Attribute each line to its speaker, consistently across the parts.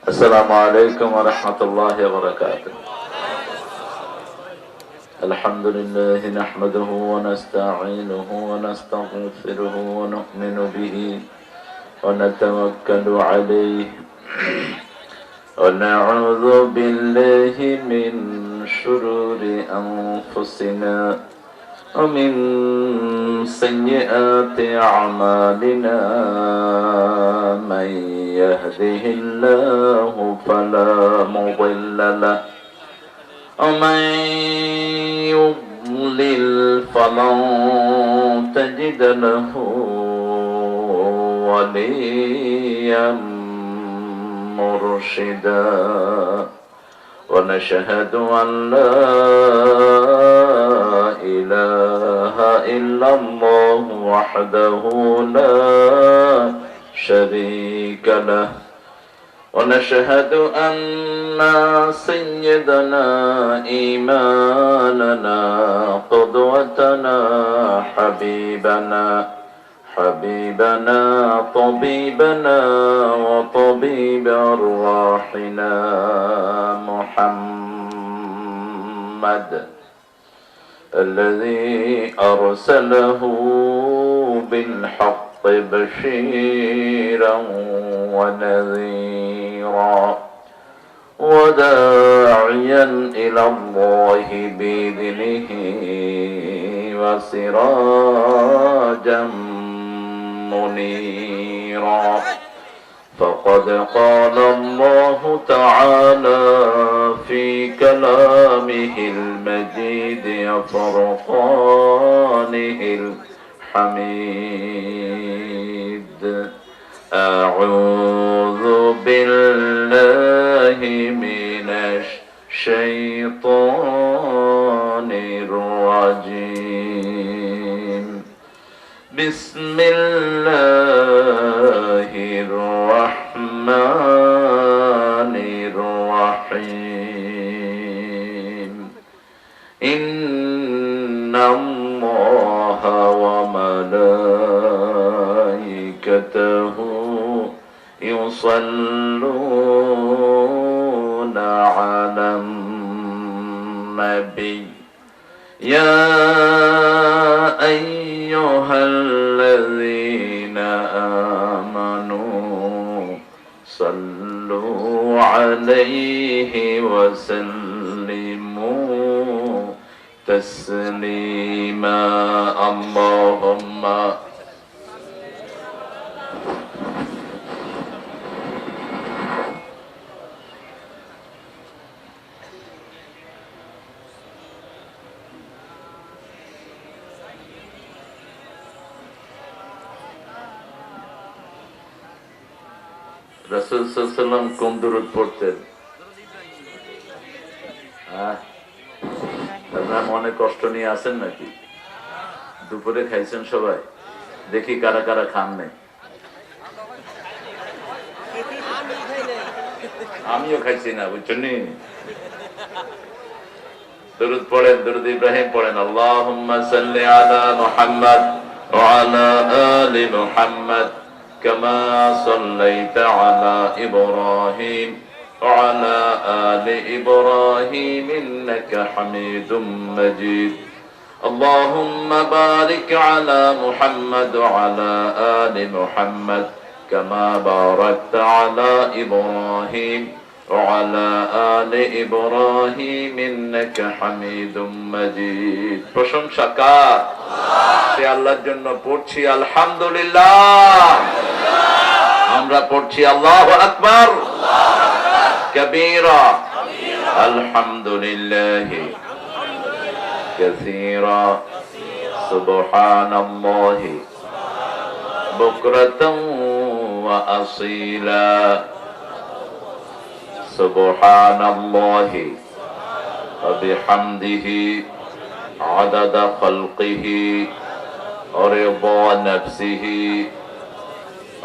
Speaker 1: السلام عليكم ورحمة الله وبركاته. الحمد لله نحمده ونستعينه ونستغفره ونؤمن به ونتوكل عليه ونعوذ بالله من شرور أنفسنا ومن سيئات أعمالنا من يهده الله فلا مضل له ومن يضلل فلن تجد له وليا مرشدا ونشهد أن لا إله إلا الله وحده لا شريك له ونشهد أن سيدنا إيماننا قدوتنا حبيبنا طبيبنا وطبيب أرواحنا محمد الذي أرسله بالحق بشيرا ونذيرا وداعيا إلى الله بإذنه وسراجا منيرا فقد قال الله تعالى في كلامه المجيد وفرقانه الحميد أعوذ بالله من الشيطان الرجيم بسم الله الرحمن الرحيم إن الله وملائكته يصلون على النبي يا أيها الذين آمنوا صلوا عليه وسلموا تسليما اللهم রাসূল সাল্লাল্লাহু আলাইহি ওয়াসাল্লাম কোন দুরূদ পড়তেন? আপনারা মনে কষ্ট নিয়ে আছেন নাকি? দুপুরে খাইছেন সবাই? দেখি কারা কারা খান নাই। আমিও খাইছি না, বুঝছেন? দুরূদ পড়েন, দুরূদ ইব্রাহিম পড়েন। আল্লাহুম্মা সাল্লি আলা মুহাম্মাদ ওয়া আলা আলি মুহাম্মাদ كما صليت على إبراهيم وعلى آل إبراهيم إنك حميد مجيد اللهم بارك على محمد وعلى آل محمد كما باركت على إبراهيم وعلى آل إبراهيم إنك حميد مجيد প্রশংসা কার? সে আল্লাহর জন্য পড়ছি আলহামদুলিল্লাহ। আমরা পড়ছি আল্লাহু আকবার কবীরা আলহামদুলিল্লাহ কাসীরা সুবহানাল্লাহ বুকরাতাও ওয়া আসীলা সুবহানাল্লাহ ওয়া বিহামদিহি আদাদা খালকিহি ওয়া রিদা নাফসিহি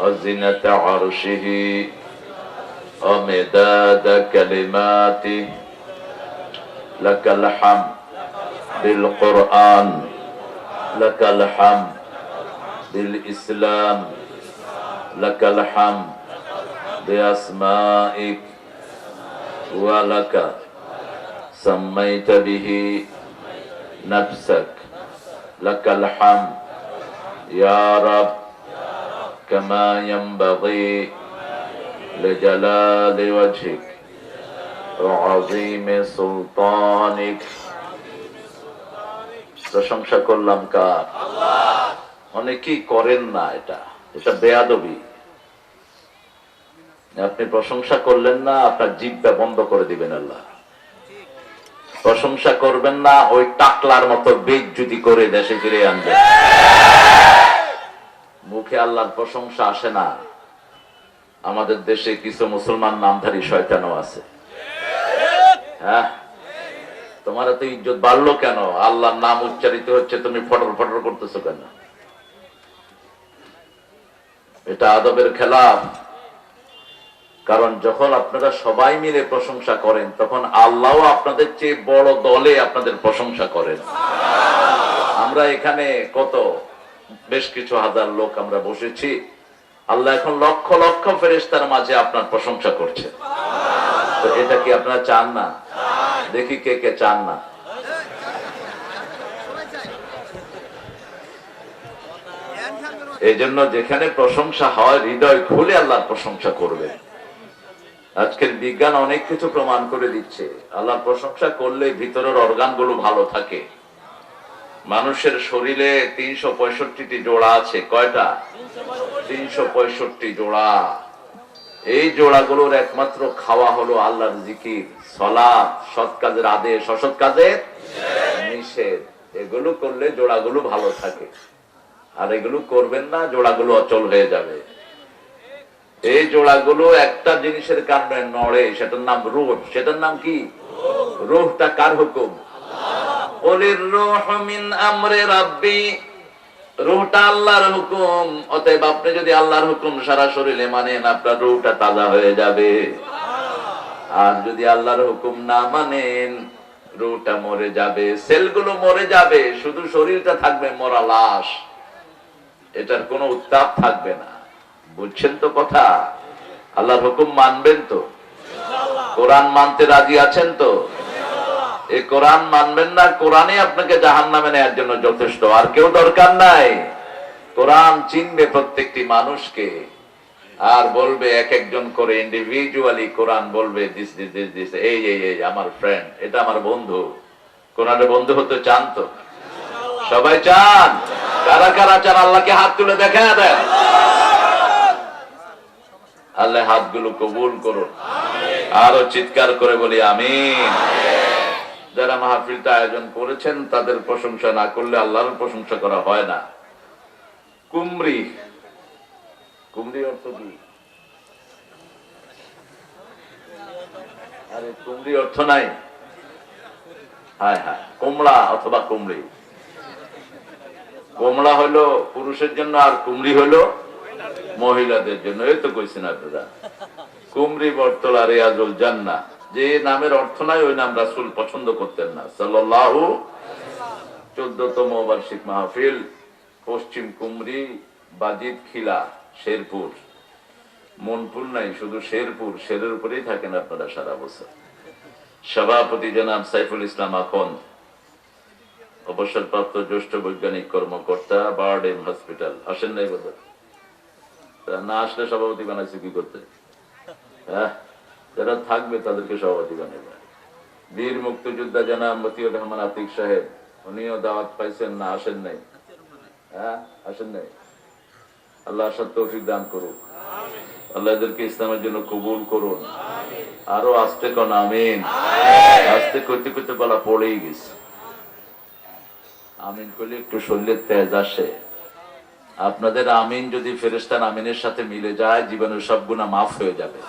Speaker 1: وزنة عرشه ومداد كلماته لك الحمد بالقرآن لك الحمد بالإسلام লাকাল হামদ বিআসমাইক ওয়া লাকা সাম্মাইতা বিহি নাফসাক লাকাল হামদ ইয়া রাব কামা ইয়ানবাগি লিজালালি ওয়াজহিক ওয়া আযীমি সুলতানিক। প্রশংসা করলাম কার? অনেকেই করেন না, এটা বেয়াদবি। আপনি প্রশংসা করলেন না, আপনার জিহ্বা বন্ধ করে দিবেন আল্লাহ। প্রশংসা করবেন না, ওই টাকলার মতো বেইজ্জতি করে দেশে ফিরে আনবেন। মুখে আল্লাহর প্রশংসা আসে না। আমাদের দেশে কিছু মুসলমান নামধারী শয়তানও আছে। হ্যাঁ, তোমার এত ইজ্জত বাড়লো কেন? আল্লাহর নাম উচ্চারিত হচ্ছে, তুমি ফটর ফটর করতেছো কেন? এটা আদবের খেলাফ। কারণ যখন আপনারা সবাই মিলে প্রশংসা করেন, তখন আল্লাহ আপনাদের চেয়ে বড় দলে আপনাদের প্রশংসা করেন। আমরা এখানে বেশ কিছু হাজার লোক আমরা বসেছি, আল্লাহ এখন লক্ষ লক্ষ ফেরেশতার মাঝে আপনার প্রশংসা করছে। তো এটা কি আপনারা চান না? দেখি কে কে চান না। এই জন্য যেখানে প্রশংসা হয়, হৃদয় খুলে আল্লাহর প্রশংসা করবে। আজকের বিজ্ঞান অনেক কিছু প্রমাণ করে দিচ্ছে, আল্লাহর প্রশংসা করলে ভিতরের অর্গান গুলো ভালো থাকে। মানুষের শরীরে 365টি জোড়া আছে। কয়টা? 365 জোড়া। এই জোড়াগুলোর একমাত্র খাওয়া হলো আল্লাহর জিকির, সালাত, সৎ কাজের আদেশ, অসৎ কাজের নিষেধ। এগুলো করলে জোড়াগুলো ভালো থাকে। আর এগুলো করবেন না, জোড়াগুলো অচল হয়ে যাবে। এই জোড়াগুলো একটা জিনিসের কারণে নড়ে, সেটার নাম রূহ। সেটার নাম কি? রূহটা কার হুকুম? ওলির রূহ মিন আমরি রাব্বি। রূহটা আল্লাহর হুকুম। অতএব আপনি যদি আল্লাহর হুকুম সারা শরীরে মানেন, আপনার রূহটা তাজা হয়ে যাবে। আর যদি আল্লাহর হুকুম না মানেন, রূহটা মরে যাবে, সেলগুলো মরে যাবে, শুধু শরীরটা থাকবে মরা লাশ। এটার কোনো উত্তাপ থাকবে না। বুঝছেন তো কথা? আল্লাহর হুকুম মানবেন তো? কোরআন মানতে রাজি আছেন তো? এই কোরআন মানবেন না, কোরআনই আপনাকে জাহান্নামে নেওয়ার জন্য যথেষ্ট, আর কেউ দরকার নাই। কোরআন চিনবে প্রত্যেকটি মানুষকে, আর বলবে এক একজন করে ইন্ডিভিজুয়ালি কোরআন বলবে, দিস দিস দিস দিস, এই এই এই আমার ফ্রেন্ড, এটা আমার বন্ধু। কোরআনের বন্ধু হতে চান তো? সবাই চান? কারা কারা চান? আল্লাহকে হাত তুলে দেখা দেন। আল্লাহ হাতগুলো কবুল করুন। আরো চিৎকার করে বলি আমিন। যারা মাহফিলটা আয়োজন করেছেন, তাদের প্রশংসা না করলে আল্লাহর প্রশংসা করা হয় না। কুমরি, কুমরি অর্থ কি? আরে কুমরি অর্থ নাই? হ্যাঁ হ্যাঁ, কুমড়া অথবা কুমড়ি। কুমড়া হলো পুরুষের জন্য, আর কুমড়ি হলো মহিলাদের জন্য। এই তো কইছেন আপনারা। কুমরি বর্তলা রিয়াজুল জান্নাহ। যে নামের অর্থ নাই, ওই নাম রাসূল পছন্দ করতেন না সাল্লাল্লাহু। 14তম বার্ষিক মাহফিল, পশ্চিম কুমরি, বাজিদ খিলা, শেরপুর। মনপুর নাই, শুধু শেরপুর। শেরের উপরেই থাকেন আপনারা সারা বছর। সভাপতি জনাব সাইফুল ইসলাম আখন, অবসরপ্রাপ্ত জ্যেষ্ঠ বৈজ্ঞানিক কর্মকর্তা, বারডেম হসপিটাল। আসেন নাই বোধ? না আসলে সভাপতি বানাইছে কি করতে? হ্যাঁ, যারা থাকবে তাদেরকে সভাপতি বানাবে। বীর মুক্তিযোদ্ধা জনাব মতিউর রহমান আতিক সাহেব, উনিও দাওয়াত পাইছেন, না আসেন নাই? হ্যাঁ, আসেন নাই। আল্লাহ আসার তৌফিক দান করুন। আল্লাহ এদেরকে ইসলামের জন্য কবুল করুন। আরো আস্তে কোন আমিন। আস্তে করতে করতে গলা পড়েই গেছে। আমিন করলে একটু শরীরের তেজ আসে। আপনাদের আমিন যদি ফেরেশতার আমিনের সাথে মিলে যায়, জীবনের সব গুনাহ মাফ হয়ে যাবে।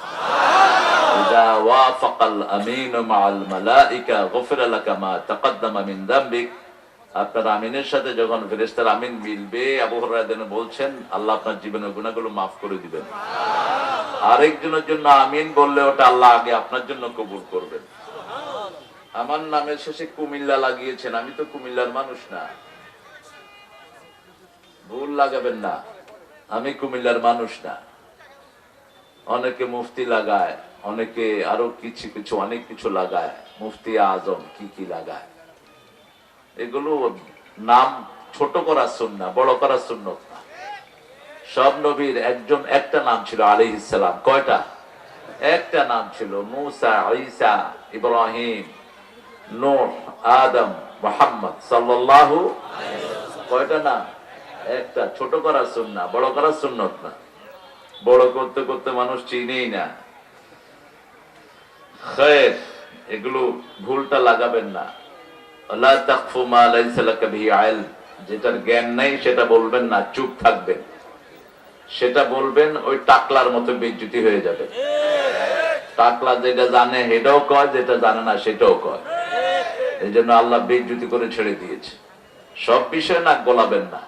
Speaker 1: ইদা ওয়াফাকাল আমিনু মাআল মালাইকা গফিরা লাকা মা তাকদ্দামা মিন যামবিক। আপনার আমিনের সাথে যখন ফেরেশতার আমিন মিলবে, আবু হুরায়রা বলছেন, আল্লাহ আপনার জীবনের গুনাহগুলো মাফ করে দিবেন। আরেকজনের জন্য আমিন বললে ওটা আল্লাহ আগে আপনার জন্য কবুল করবেন। আমার নামের শেষে কুমিল্লা লাগিয়েছেন, আমি তো কুমিল্লার মানুষ না, ভুল লাগাবেন না, আমি কুমিল্লার মানুষ না। অনেকে মুফতি লাগায়, অনেকে আরো কিছু কিছু অনেক কিছু লাগায়, মুফতি আজম কি কি লাগায়। এগুলো নাম ছোট করার সুন্নাহ, বড় করার সুন্নাত না। সব নবীর একজন একটা নাম ছিল আলাইহিস সালাম। কয়টা? একটা নাম ছিল। মুসা, ঈসা, ইব্রাহিম, নূহ, আদম, মুহাম্মদ সাল্লাল্লাহু। কয়টা নাম? একটা। ছোট করার সুন্নাহ, বড় করার সুন্নাত না। বড় করতে করতে মানুষ চিনেই না। খায়র, এগুলো ভুলটা লাগাবেন না। লা তাকফু মা লাইসা লাকা বিহি ইলম, যেটার জ্ঞান নাই সেটা বলবেন না, চুপ থাকবেন। সেটা বলবেন ওই টাকলার মতো বেইজ্জতি হয়ে যাবে। টাকলা যেটা জানে সেটাও কয়, যেটা জানে না সেটাও কয়। এই জন্য আল্লাহ বেইজ্জতি করে ছেড়ে দিয়েছে। সব বিষয় নাক গলাবেন না।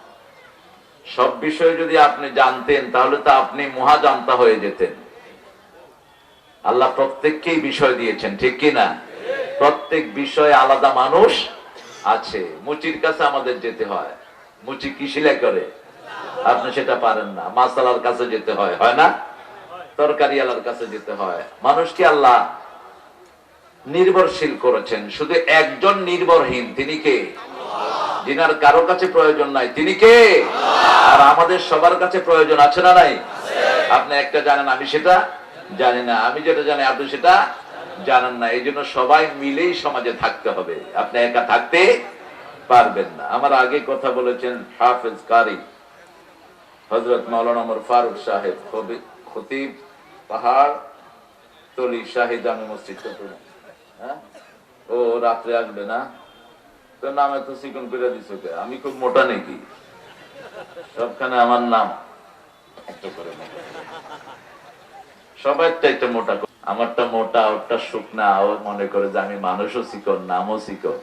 Speaker 1: সব বিষয় যদি আপনি জানতেন তাহলে তো আপনি মহাজান্তা হয়ে যেতেন। আল্লাহ প্রত্যেককেই বিষয় দিয়েছেন, ঠিক কি না? প্রত্যেক বিষয়ে আলাদা মানুষ আছে। মুচির কাছে আমাদের যেতে হয়। মুচি কি সেলাই করে? আপনি সেটা পারেন না। মাসালার কাছে যেতে হয়, হয় না? তরকারি আলার কাছে যেতে হয়। মানুষকে আল্লাহ নির্ভরশীল করেছেন। শুধু একজন নির্ভরহীন, তিনি কে? যিনার কারো কাছে প্রয়োজন নাই, তিনি কে? আর আমাদের সবার কাছে প্রয়োজন আছে না নাই? আপনি একটা জানেন, আমি সেটা জানি না। আমি যেটা জানি আপনি সেটা জানেন না। এই জন্য সবাই মিলেই সমাজে থাকতে হবে। আপনি একা থাকতে পারবেন না। আমার আগে কথা বলেছেন হাফেজ কারি হযরত মাওলানা ওমর ফারুক সাহেব, খতিব পাহাড় তলি শাহী জামে মসজিদ। হ্যাঁ, ও রাত্রে আসবে না? তো নামে তো চিকন করে দিছো কে? আমি খুব মোটা নাকি? সবখানে আমার নাম একটু করে সবাই একটা মোটা। আমারটা মোটা, ওরটা শুকনা। ও মনে করে যে আমি মানুষও চিকন, নামও চিকন।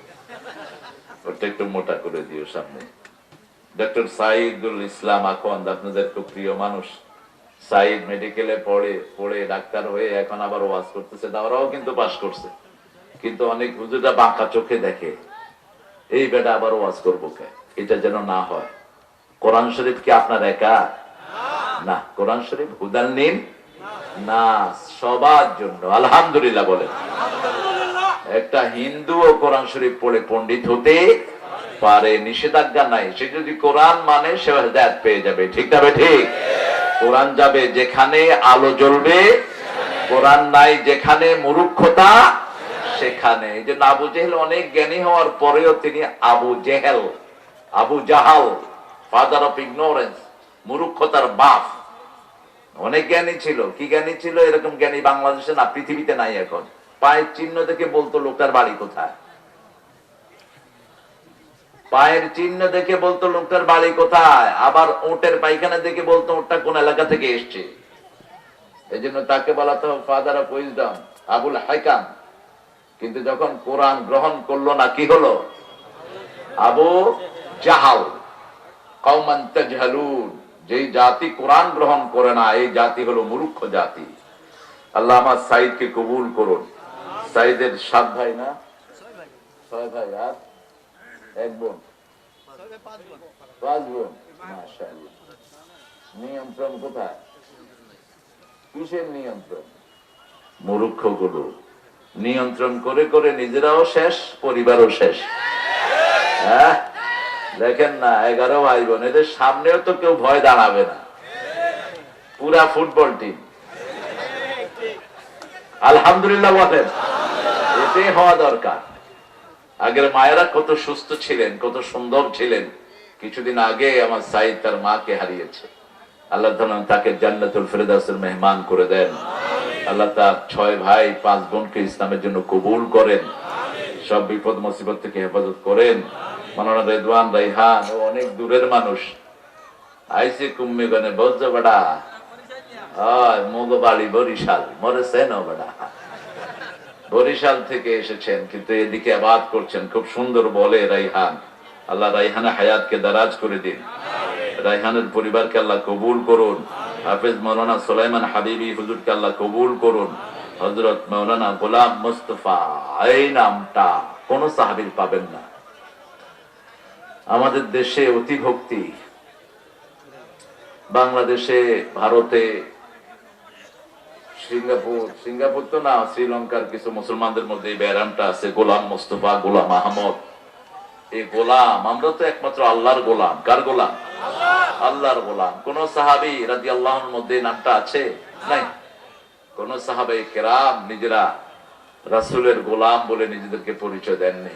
Speaker 1: ওটা একটু মোটা করে দিও সামনে। ডক্টর সাইদুল ইসলাম আখন্দ, আপনাদের খুব প্রিয় মানুষ। সাইদ মেডিকেলে পড়ে ডাক্তার হয়ে এখন আবার ওয়াজ করতেছে। ওরাও কিন্তু পাস করছে, কিন্তু অনেক হুজুররা বাঁকা চোখে দেখে, এই বেটা আবার ওয়াজ করবো কে? এটা যেন না হয়। কোরআন শরীফ কি আপনার একা? না, কোরআন শরীফ হুদাল নিন না, সবার জন্য। আলহামদুলিল্লাহ বলেন। একটা হিন্দু ও কোরআন শরীফ পড়ে পণ্ডিত হতে পারে, নিষেধাজ্ঞা নাই। সে যদি কোরআন মানে সে হেদায়েত পেয়ে যাবে, ঠিক না? ঠিক। কোরআন যাবে যেখানে আলো জ্বলবে, কোরআন নাই যেখানে মূর্খতা সেখানে। এই জন্য আবু জেহেল অনেক জ্ঞানী হওয়ার পরেও তিনি Abu Jahl, father of ignorance, মূর্খতার বাপ। অনেক জ্ঞানী ছিল। কি জ্ঞানী ছিল? এরকম জ্ঞানী বাংলাদেশে না, পৃথিবীতে নাই এখন। পায়ের চিহ্ন দেখে বলতো লোকটার বাড়ি কোথায়। পায়ের চিহ্ন দেখে বলতো লোকটার বাড়ি কোথায়। আবার ওটের পায়খানা দেখে বলতো ওটা কোন এলাকা থেকে এসছে। এই জন্য তাকে বলা তো ফাদার অফ উইজডম, আবুল হাকাম। কিন্তু যখন কোরআন গ্রহণ করলো না, কি হলো? আবু জাহাল। কওমান তাজহালুন, যেই জাতি কোরআন গ্রহণ করে না, এই জাতি হলো মূর্খ জাতি। আল্লাহ আমার সাইদকে কবুল করুন। সাইদের 7 ভাই না? 6 ভাই আর 1 বোন, 5 বোন। মাশাআল্লাহ। নিয়ন্ত্রণ কোথায়? কিসের নিয়ন্ত্রণ? মূর্খ গুলো নিয়ন্ত্রণ করে করে নিজেরাও শেষ, পরিবারও শেষ। হ্যাঁ, দেখেন না, 11 ভাই বোন, এদের সামনেও তো কেউ ভয় দাঁড়াবে না। পুরা ফুটবল টিম। আলহামদুলিল্লাহ বলেন। এটাই হওয়া দরকার। আগের মায়েরা কত সুস্থ ছিলেন, কত সুন্দর ছিলেন। কিছুদিন আগে আমার সাইদ তার মাকে হারিয়েছে। আল্লাহ তাকে জান্নাতুল ফেরদাউসের মেহমান করে দেন। আল্লাহ তার 6 ভাই 5 বোনকে ইসলামের জন্য কবুল করেন। সব বিপদ মুসিবত থেকে হেফাজত করেন। মাওলানা রেদওয়ান, রাইহান ও অনেক দূরের মানুষ আইসে কুম্মিগনে বজ্জ বড়া মোগ বাড়ি বরিশাল, মরেছেন বড়া। বরিশাল থেকে এসেছেন, কিন্তু এদিকে আবাদ করছেন। খুব সুন্দর বলে রাইহান। আল্লাহ রাইহানে হায়াতকে দারাজ করে দিন। রাইহানের পরিবারকে আল্লাহ কবুল করুন। হাফেজ মাওলানা সুলাইমান হাবিবি হুজুরকে আল্লাহ কবুল করুন। হযরত মাওলানা গোলাম মুস্তাফা, এই নামটা কোন সাহাবীর পাবেন না। আমাদের দেশে অতি ভক্তি, বাংলাদেশে, ভারতে সিঙ্গাপুর তো না, শ্রীলঙ্কার কিছু মুসলমানদের মধ্যে এই ব্যারামটা আছে, গোলাম মোস্তফা, গোলাম আহমদ। এই গোলাম, আমরা তো একমাত্র আল্লাহর গোলাম। কার গোলাম? আল্লাহর গোলাম। কোন সাহাবী রাদিয়াল্লাহুর মধ্যে নামটা আছে? নাই। কোন সাহাবায়ে কেরাম নিজেরা রাসূলের গোলাম বলে নিজেদেরকে পরিচয় দেননি,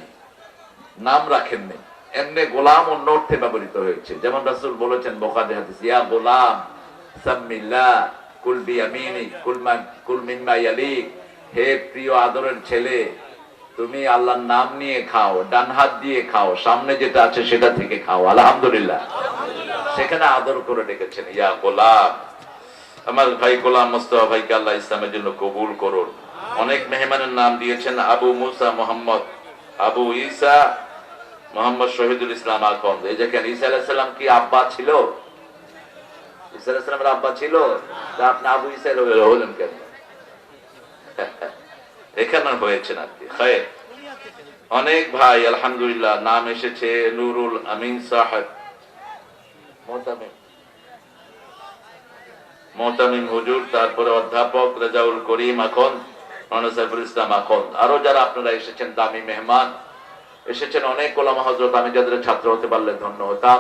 Speaker 1: নাম রাখেননি। এমনি গোলাম অন্য অর্থে ব্যবহৃত হয়েছে। যেমন রাসূল বলেছেন বুখারী হাদিস, ইয়া গোলাম সাম্মিল্লাহ কুল বিয়ামিনি কুল মিম্মা ইয়ালিক, হে প্রিয় আদরের ছেলে, তুমি আল্লাহর নাম নিয়ে খাও, ডান হাত দিয়ে খাও, সামনে যেটা আছে সেটা থেকে খাও। আলহামদুলিল্লাহ। সেখানে আদর করে ডেকেছেন ইয়া গোলাম। আমার ভাই গোলাম মোস্তফা ভাইকে আল্লাহ ইসলামের জন্য কবুল করুন। অনেক মেহমানের নাম দিয়েছেন, আবু মুসা মোহাম্মদ, আবু ঈসা মোহাম্মদ শহীদুল ইসলাম আখন্দ। এই দেখেন, ঈসা আলাইহিস সালাম কি আব্বা ছিল? ঈসা আলাইহিস সালামের আব্বা ছিল? তা আপনি আবু ঈসা হলেন কেন? এখানে হয়েছে নাকি? অনেক ভাই আলহামদুলিল্লাহ নাম এসেছে, নুরুল আমিন সাহেব, মোহতামিম হুজুর, তারপরে অধ্যাপক রেজাউল করিম আখন্দ, মাওলানা সাইফুল ইসলাম আখন্দ, আরো যারা আপনারা এসেছেন দামি মেহমান এসেছেন, অনেক ওলামা হযরত, আমি যাদের ছাত্র হতে পারলে ধন্য হতাম।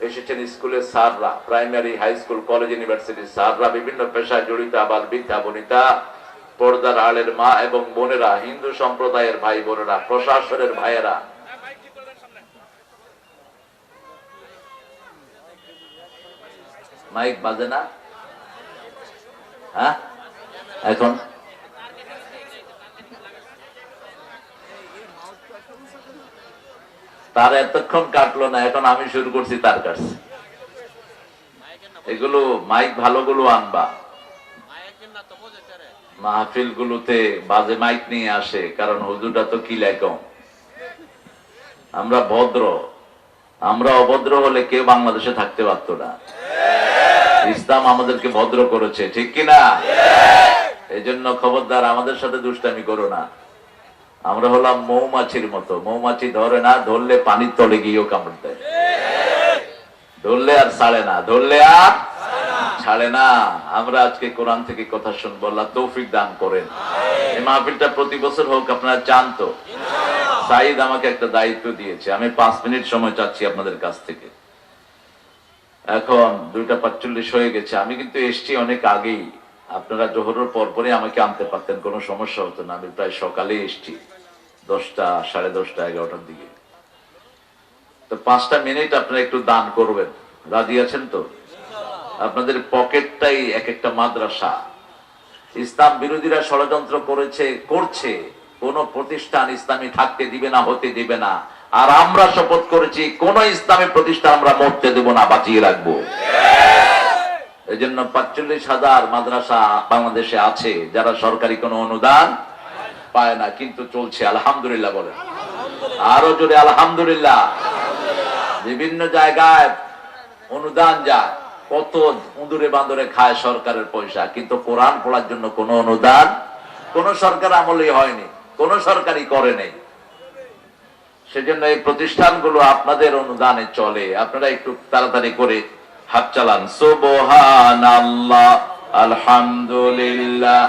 Speaker 1: এসেছেন স্কুলের স্যাররা, প্রাইমারি, হাই স্কুল, কলেজ, ইউনিভার্সিটির স্যাররা, বিভিন্ন পেশায় জড়িত আবাল বৃদ্ধা বনিতা, পর্দার আড়ের মা এবং বোনেরা, হিন্দু সম্প্রদায়ের ভাই বোনেরা, প্রশাসনের ভাইয়েরা, মাইক বাজে না? হ্যাঁ, এখন তার এতক্ষণ কাটলো না, এখন আমি শুরু করছি তার কাছে। এগুলো মাইক ভালোগুলো আনবা। মাহফিল গুলোতে বাজে মাইক নিয়ে আসে, কারণ হুজুরটা তো কি লেখম, আমরা ভদ্র, আমরা অভদ্র হলে কেউ বাংলাদেশে থাকতে পারতো না। ইসলাম আমাদেরকে ভদ্র করেছে, ঠিক কিনা? এই জন্য খবরদার আমাদের সাথে দুষ্টামি করো না। আমরা হলাম মৌমাছির মতো, মৌমাছি ধরে না, ধরলে পানির তলে গিয়েও কামড় দেয়, ধরলে আর ছাড়ে না, ধরলে আর ছাড়ে না। আমরা আজকে কোরআন থেকে কথা শুনবো, আল্লাহ তৌফিক দান করেন। এই মাহফিলটা প্রতি বছর হোক, আপনারা চান তো? সাইদ আমাকে একটা দায়িত্ব দিয়েছে, আমি 5 মিনিট সময় চাচ্ছি আপনাদের কাছ থেকে। এখন 2:45 হয়ে গেছে, আমি কিন্তু এসছি অনেক আগেই। আপনারা জোহরের পরপরই আমাকে আনতে পারতেন, কোনো সমস্যা হতো না। আমি প্রায় সকালে এসছি, 10টা, 10:30, 11টার দিকে। তো 5টা মিনিট আপনারা একটু দান করবেন, রাজি আছেন তো? আপনাদের পকেটটাই এক একটা মাদ্রাসা। ইসলাম বিরোধীরা ষড়যন্ত্র করছে, কোন প্রতিষ্ঠান ইসলামী থাকতে দিবে না, হতে দিবে না। আর আমরা শপথ করেছি, কোন ইসলামী প্রতিষ্ঠান আমরা মরতে দেব না, বাঁচিয়ে রাখবো। এই জন্য 45,000 মাদ্রাসা বাংলাদেশে আছে, যারা সরকারি কোনো অনুদান পায় না, কিন্তু চলছে। আলহামদুলিল্লাহ বলেন, আরো জোরে আলহামদুলিল্লাহ। বিভিন্ন জায়গায় অনুদান যায়, কত উঁদুরে বান্দরে খায় সরকারের পয়সা, কিন্তু কোরআন পড়ার জন্য কোনো অনুদান কোন সরকার আমলে হয়নি, কোন সরকারই করে নেই। সেজন্য এই প্রতিষ্ঠানগুলো আপনাদের অনুদানে চলে। আপনারা একটু তাড়াতাড়ি করে হাত চালান। সুবহানাল্লাহ, আলহামদুলিল্লাহ,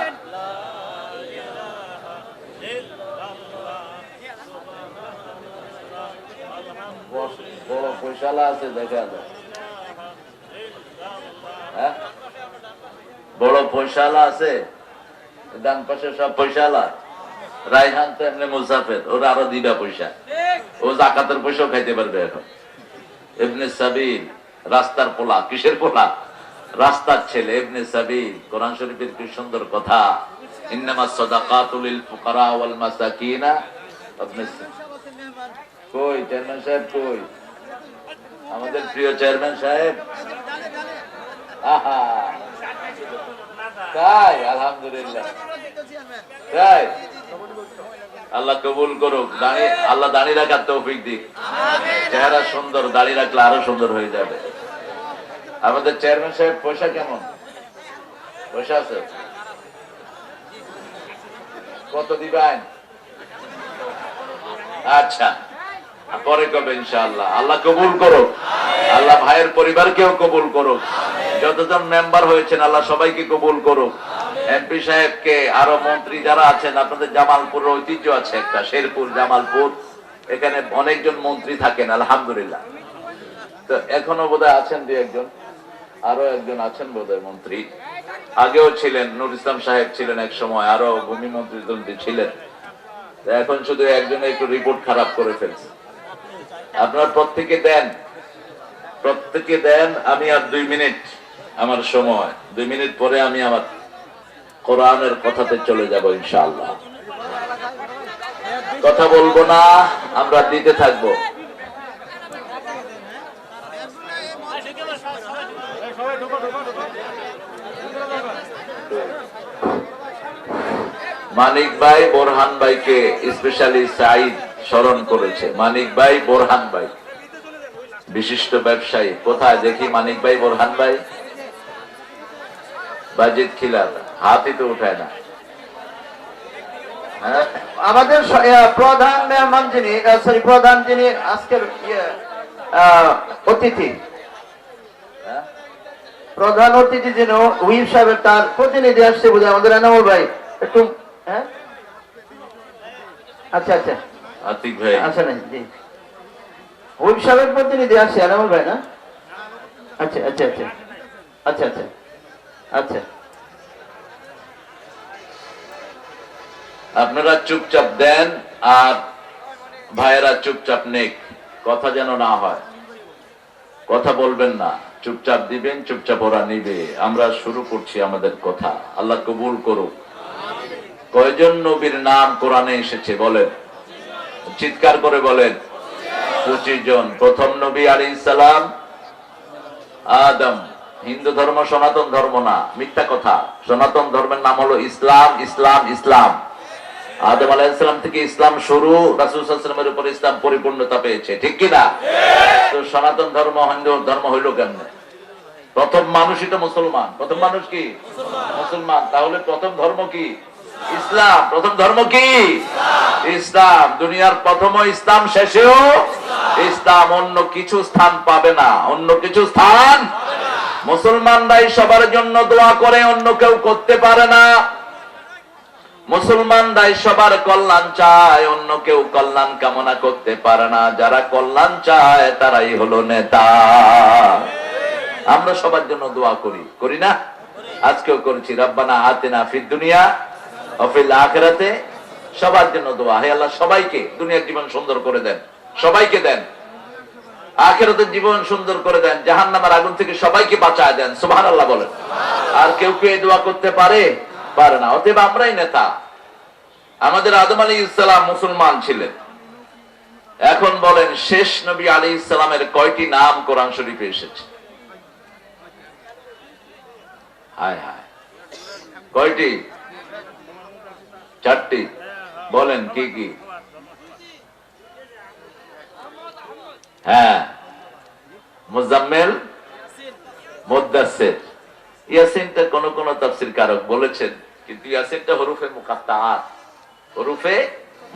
Speaker 1: বড় পয়সালা আছে দেখা যায়, হ্যাঁ, বড় পয়সালা আছে, ডান পাশে সব পয়সালা। রায়হান তো এমনি মুসাফের, ওরা আরো দিবা পয়সা, ও জাকাতের পয়সাও খাইতে পারবে এখন। ইবনে সাবিল, রাস্তার পোলা। কিসের পোলা? রাস্তার ছেলে, ইবনে সাবিল। কোরআন শরীফের কি সুন্দর কথা, ইন্নামাস সাদাকাতু লিল ফুকারা ওয়াল মাসাকিনা। কই চেয়ারম্যান সাহেব, কই আমাদের প্রিয় চেয়ারম্যান সাহেব? আহা, তাই? আলহামদুলিল্লাহ, তাই? আল্লাহ কবুল করুক। আল্লাহ দাড়ি রাখার তৌফিক দিক। চেহারা সুন্দর, দাড়ি রাখলে আরো সুন্দর হয়ে যাবে। আমাদের চেয়ারম্যান সাহেব পয়সা কেমন? পয়সা আছে? কত দিবেন? আচ্ছা, পরে কবে ইনশাআল্লাহ। আল্লাহ কবুল করুক, আল্লাহ ভাইয়ের পরিবারকেও কবুল করুক। যতজন মেম্বার হয়েছেন আল্লাহ সবাইকে কবুল করুক। এমপি সাহেবকে, আরো মন্ত্রী যারা আছেন, আপনাদের জামালপুরের ঐতিহ্য আছে একটা, শেরপুর জামালপুর, এখানে অনেকজন মন্ত্রী থাকেন আলহামদুলিল্লাহ। তো এখনো বোধহয় আছেন দুই একজন, আরো একজন আছেন বোধহয় মন্ত্রী, আগেও ছিলেন, নুর ইসলাম সাহেব ছিলেন এক সময়, আরো ভূমি মন্ত্রী ছিলেন। এখন শুধু একজনে একটু রিপোর্ট খারাপ করে ফেলছে। আপনারা প্রত্যেকে দেন। আমি আর 2 মিনিট আমার সময়, 2 মিনিট পরে আমি আমার কোরআনের কথাতে চলে যাব ইনশাআল্লাহ। কথা বলবো না, আমরা দিতে থাকবো। মানিক ভাই বোরহান ভাইকে স্পেশালি সাইদ স্মরণ করেছে। মানিক ভাই বোরহান ভাই বিশিষ্ট ব্যবসায়ী, কোথায় দেখি মানিক ভাই বোরহান ভাই? বাজিদ খিলার হাতই তো উঠায় না।
Speaker 2: আমাদের প্রধান মেহমান যিনি, প্রধান যিনি আজকের অতিথি, প্রধান অতিথি যিনি হুইপ সাহেবের, তার প্রতিনিধি আসছে বুঝে আমাদের এনামুল ভাই একটু। হ্যাঁ, আচ্ছা আচ্ছা,
Speaker 1: আতিক ভাই
Speaker 2: আচ্ছা না জি, হুইপ সাহেবের প্রতিনিধি আসছে এনামুল ভাই না? আচ্ছা আচ্ছা আচ্ছা আচ্ছা আচ্ছা আচ্ছা।
Speaker 1: আপনারা চুপচাপ দেন আর ভাইয়েরা চুপচাপ নেক, কথা যেন না হয়, কথা বলবেন না, চুপচাপ দিবেন, চুপচাপ ওরা নিবে। আমরা শুরু করছি আমাদের কথা, আল্লাহ কবুল করুক। কয়জন নবীর নাম কোরআনে এসেছে বলেন? চিৎকার করে বলেন। 25 জন। প্রথম নবী আলাইহিস সালাম আদম। হিন্দু ধর্ম সনাতন ধর্ম না, মিথ্যা কথা। সনাতন ধর্মের নাম হলো ইসলাম, ইসলাম, ইসলাম। আদম আলাইহিস সালাম থেকে ইসলাম শুরু, রাসূল সাল্লাল্লাহু আলাইহি ওয়াসাল্লামের উপর ইসলাম পরিপূর্ণতা পেয়েছে, ঠিক কি না? তো সনাতন ধর্ম হিন্দু ধর্ম হইল কেমনে? প্রথম মানুষই তো মুসলমান। প্রথম মানুষ কি? মুসলমান। তাহলে প্রথম ধর্ম কি? ইসলাম। প্রথম ধর্ম কি? ইসলাম। দুনিয়ার প্রথম ইসলাম, শেষেও ইসলাম। অন্য কিছু স্থান পাবে না, অন্য কিছু স্থান। মুসলমানরাই সবার জন্য দোয়া করে, অন্য কেউ করতে পারে না। মুসলমানরাই সবার কল্যাণ চায়, অন্য কেউ কল্যাণ কামনা করতে পারে না। যারা কল্যাণ চায় তারাই হলো নেতা। আমরা সবার জন্য দোয়া করি, করি না? আজকেও করেছি, রব্বানা আতিনা ফিদ দুনিয়া ওয়া ফিল আখিরাতে। সবার জন্য দোয়া, হে আল্লাহ সবাইকে দুনিয়ার জীবন সুন্দর করে দেন, সবাইকে দেন। আখিরাতের জীবন সুন্দর করে দেন, জাহান্নামের আগুন থেকে সবাইকে বাঁচায় দেন। সুবহানাল্লাহ বলেন। আর কেউ কি এই দোয়া করতে পারে? পারে না। অতএব আমরাই নেতা। আমাদের আদম আলাইহিস সালাম মুসলমান ছিলেন। এখন বলেন, শেষ নবী আলাইহিস সালামের কয়টি নাম কোরআন শরীফে এসেছে? হায় হায়, কয়টি? 4টি। বলেন কি কি? হ্যাঁ, মুজাম্মিল, মুদ্দাসসির। ইয়াসিনটা কোন কোন তাফসীর কারক বলেছেন, কিন্তু ইয়াসিনটা হরফে মুকাত্তাআত, হরফে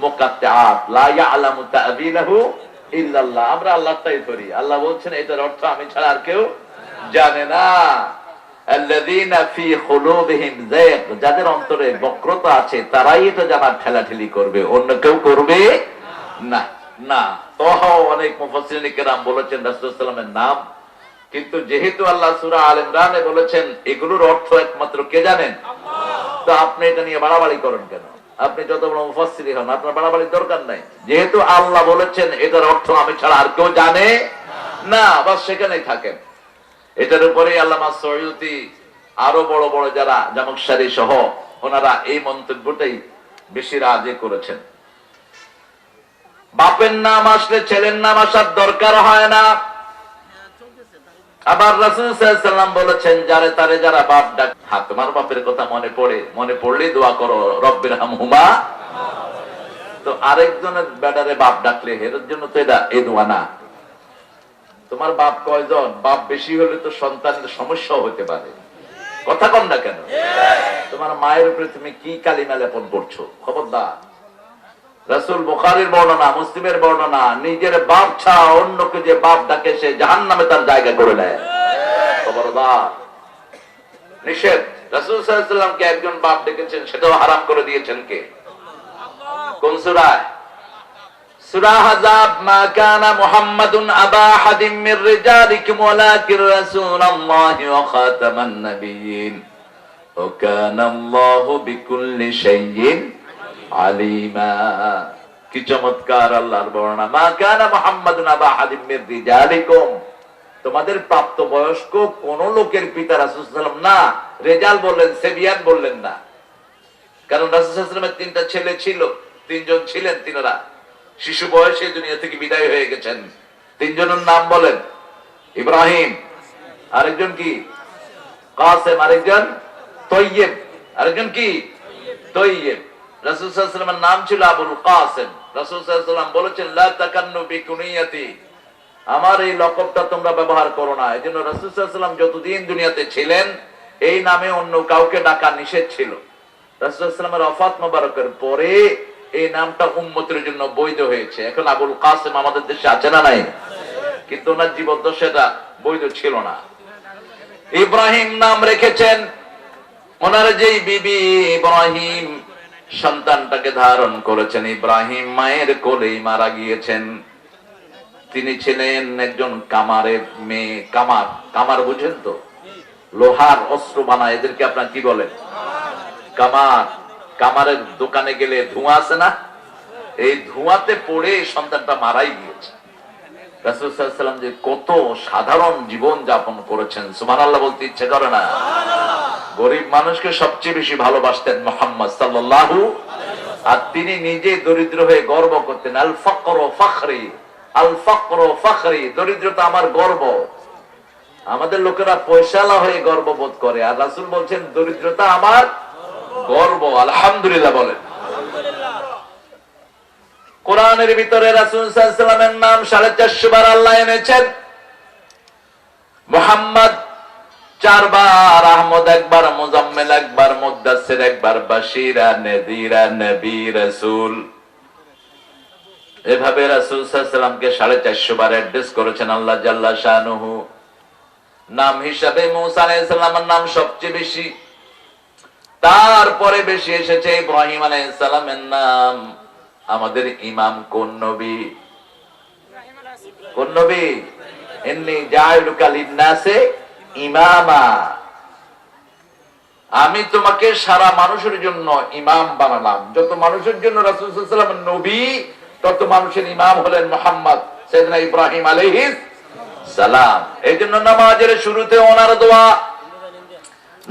Speaker 1: মুকাত্তাআত, লা ইয়ালামু তা'বীলাহু ইল্লাল্লাহ। আমরা আল্লাহটাই করি। আল্লাহ বলছেন এটার অর্থ আমি ছাড়া আর কেউ জানে না। আল্লাযীনা ফী কুলূবিহিম যায়গ, যাদের অন্তরে বক্রতা আছে তারাই এটা জানার ঠেলাঠেলি করবে, অন্য কেউ করবে না। না, অনেক মুফাসসিরিন কেরাম বলেছেন রাসূল সাল্লাল্লাহু আলাইহি ওয়াসাল্লামের নাম, কিন্তু যেহেতু আল্লাহ সূরা আল ইমরানে বলেছেন এগুলোর অর্থ একমাত্র কে জানেন? আল্লাহ। তো আপনি এটা নিয়ে বাড়াবাড়ি করেন কেন? আপনি যত বড় মুফাসসির হন, আপনার বাড়াবাড়ির দরকার নাই। যেহেতু আল্লাহ বলেছেন এটার অর্থ আমি ছাড়া আর কেউ জানে না, বাস সেখানেই থাকেন। এটার উপরেই আল্লামা সয়ুতি আরো বড় বড় যারা জামশারি সহ ওনারা এই মন্তব্যটাই বেশি রাজে করেছেন। বাপের নাম আসলে ছেলের নাম আসার দরকার হয় না। আবার রাসূল সাল্লাল্লাহু আলাইহি ওয়াসাল্লাম বলেছেন, যারে তারে যারা বাপ ডাক, হ্যাঁ তোমার বাপের কথা মনে পড়লেই দোয়া করো, রব্বিরহামহুমা। তো আরেকজনের বেটারে বাপ ডাকলে এর জন্য তো এটা এই দোয়া না। তোমার বাপ কয়জন? বাপ বেশি হলে তো সন্তানের সমস্যা হতে পারে। কথা কন না কেন? তোমার মায়ের উপরে তুমি কি কালিমা লেপন করছো? খবরদার। রাসূল বুখারীর বর্ণনা, মুসলিমের বর্ণনা, নিজের বাপ ছাড়া অন্যকে যে বাপ ডাকে সে জাহান্নামে তার জায়গা করে নেয়। খবরদার, নিষেধ। রাসূল সাল্লাল্লাহু আলাইহি ওয়াসাল্লামকে একজন বাপ ডেকেছেন, সেটাও হারাম করে দিয়েছেন কে? কোন সূরা? সূরা আহজাব। মা কানা মুহাম্মাদুন আবা আহাদিম মির রিজালিকুম ওয়ালাকিন রাসূলুল্লাহি ওয়া খাতামান নাবিয়্যিন ওয়া কানা আল্লাহু বিকুল্লি শাইইন আলিমা। কি চমৎকার আল্লাহর বর্ণনা। মা কানা মুহাম্মাদুন আবা আহাদিম মির রিজালিকুম, তোমাদের প্রাপ্ত বয়স্ক কোন লোকের পিতা রাসূল সাল্লাল্লাহু আলাইহি ওয়াসাল্লাম না। রেজাল বললেন, সেবিয়ান বললেন না, কারণ রাসূল সাল্লাল্লাহু আলাইহি ওয়াসাল্লামের তিনটা ছেলে ছিল, তিনজন ছিলেন, তিনারা শিশু বয়সে দুনিয়া থেকে বিদায় হয়ে গেছেন। তিনজনের নাম বলেন। ইব্রাহিম, আরেকজন কি? কাসেম, আরেকজন তৈয়ব, আরেকজন কি? তৈয়ব। রাসূল সাল্লাল্লাহু আলাইহি ওয়াসাল্লামের নাম ছিল আবুল কাসেম। রাসূল সাল্লাল্লাহু আলাইহি ওয়াসাল্লাম বলেছেন, লা তাকান্নু বিকুনিয়াতি, আমার এই লকবটা তোমরা ব্যবহার করো না। এজন্য রাসূল সাল্লাল্লাহু আলাইহি ওয়াসাল্লাম যতদিন দুনিয়াতে ছিলেন এই নামে অন্য কাউকে ডাকা নিষেধ ছিল। রাসূল সাল্লাল্লাহু আলাইহি ওয়াসাল্লামের ওয়াফাত মোবারকের পরে এই নামটা উম্মতের জন্য বৈধ হয়েছে। এখন আবুল কাসেম আমাদের দেশে আছে না নাই? কিন্তু ওনার জীবদ্দশায় সেটা বৈধ ছিল না। ইব্রাহিম নাম রেখেছেন, ওনার যেই বিবি ইব্রাহিম সন্তানটাকে ধারণ করেছেন, ইব্রাহিম মায়ের কোলেই মারা গিয়েছেন। তিনি ছিলেন একজন কামারের মেয়ে। কামার, কামার বুঝেন তো? লোহার অস্ত্র বানায়, এদেরকে আপনার কি বলেন? কামার। কামারের দোকানে গেলে ধোঁয়া আছে না, এই ধোঁয়াতে পড়ে সন্তানটা মারাই গিয়েছে। রাসূল সাল্লাল্লাহু আলাইহি ওয়াসাল্লাম যে কত সাধারণ জীবন যাপন করেছেন, সুবহানাল্লাহ বলতে ইচ্ছে করে না? গরিব মানুষকে সবচেয়ে বেশি ভালোবাসতেন মুহাম্মদ সাল্লাল্লাহু আলাইহি ওয়াসাল্লাম, আর তিনি নিজে দরিদ্র হয়ে গর্ব করতেন। আল ফাকরু ফখরি, আল ফাকরু ফখরি, দরিদ্রতা আমার গর্ব। আমাদের লোকেরা পয়সাওয়ালা হয়ে গর্ববোধ করে, আর রাসূল বলছেন দরিদ্রতা আমার গর্ব। আলহামদুলিল্লাহ বলেন। কোরআনের ভিতরে রাসূল সাল্লাল্লাহু আলাইহি ওয়াসাল্লামের নাম 450 বার আল্লাহ এনেছেন। মুহাম্মদ 4 বার, আহমদ একবার, মুজাম্মিল একবার, মুদ্দাসসির একবার, বাশীরা নাযীরা, নবী রাসূল। এভাবে রাসূল সাল্লাল্লাহু আলাইহি ওয়াসাল্লামকে 450 বার অ্যাড্রেস করেছেন আল্লাহ জাল্লা শানুহু। নাম হিসাবে মূসা আলাইহিস সালামের নাম সবচেয়ে বেশি, তারপরে বেশি এসেছে ইব্রাহিম আলাইহিস সালামের নাম। আমাদের ইমাম কোন নবী? কোন নবী? ইন্নী জাইলুকা লিন-নাসি ইমামা, আমি তোমাকে সারা মানুষের জন্য ইমাম বানালাম। যত মানুষের জন্য রাসূল সাল্লাল্লাহু আলাইহি ওয়াসাল্লাম নবী, তত মানুষের ইমাম হলেন মুহাম্মদ সাইয়েদনা ইব্রাহিম আলাইহিস সালাম। এইজন্য নামাজের শুরুতে ওনার দোয়া,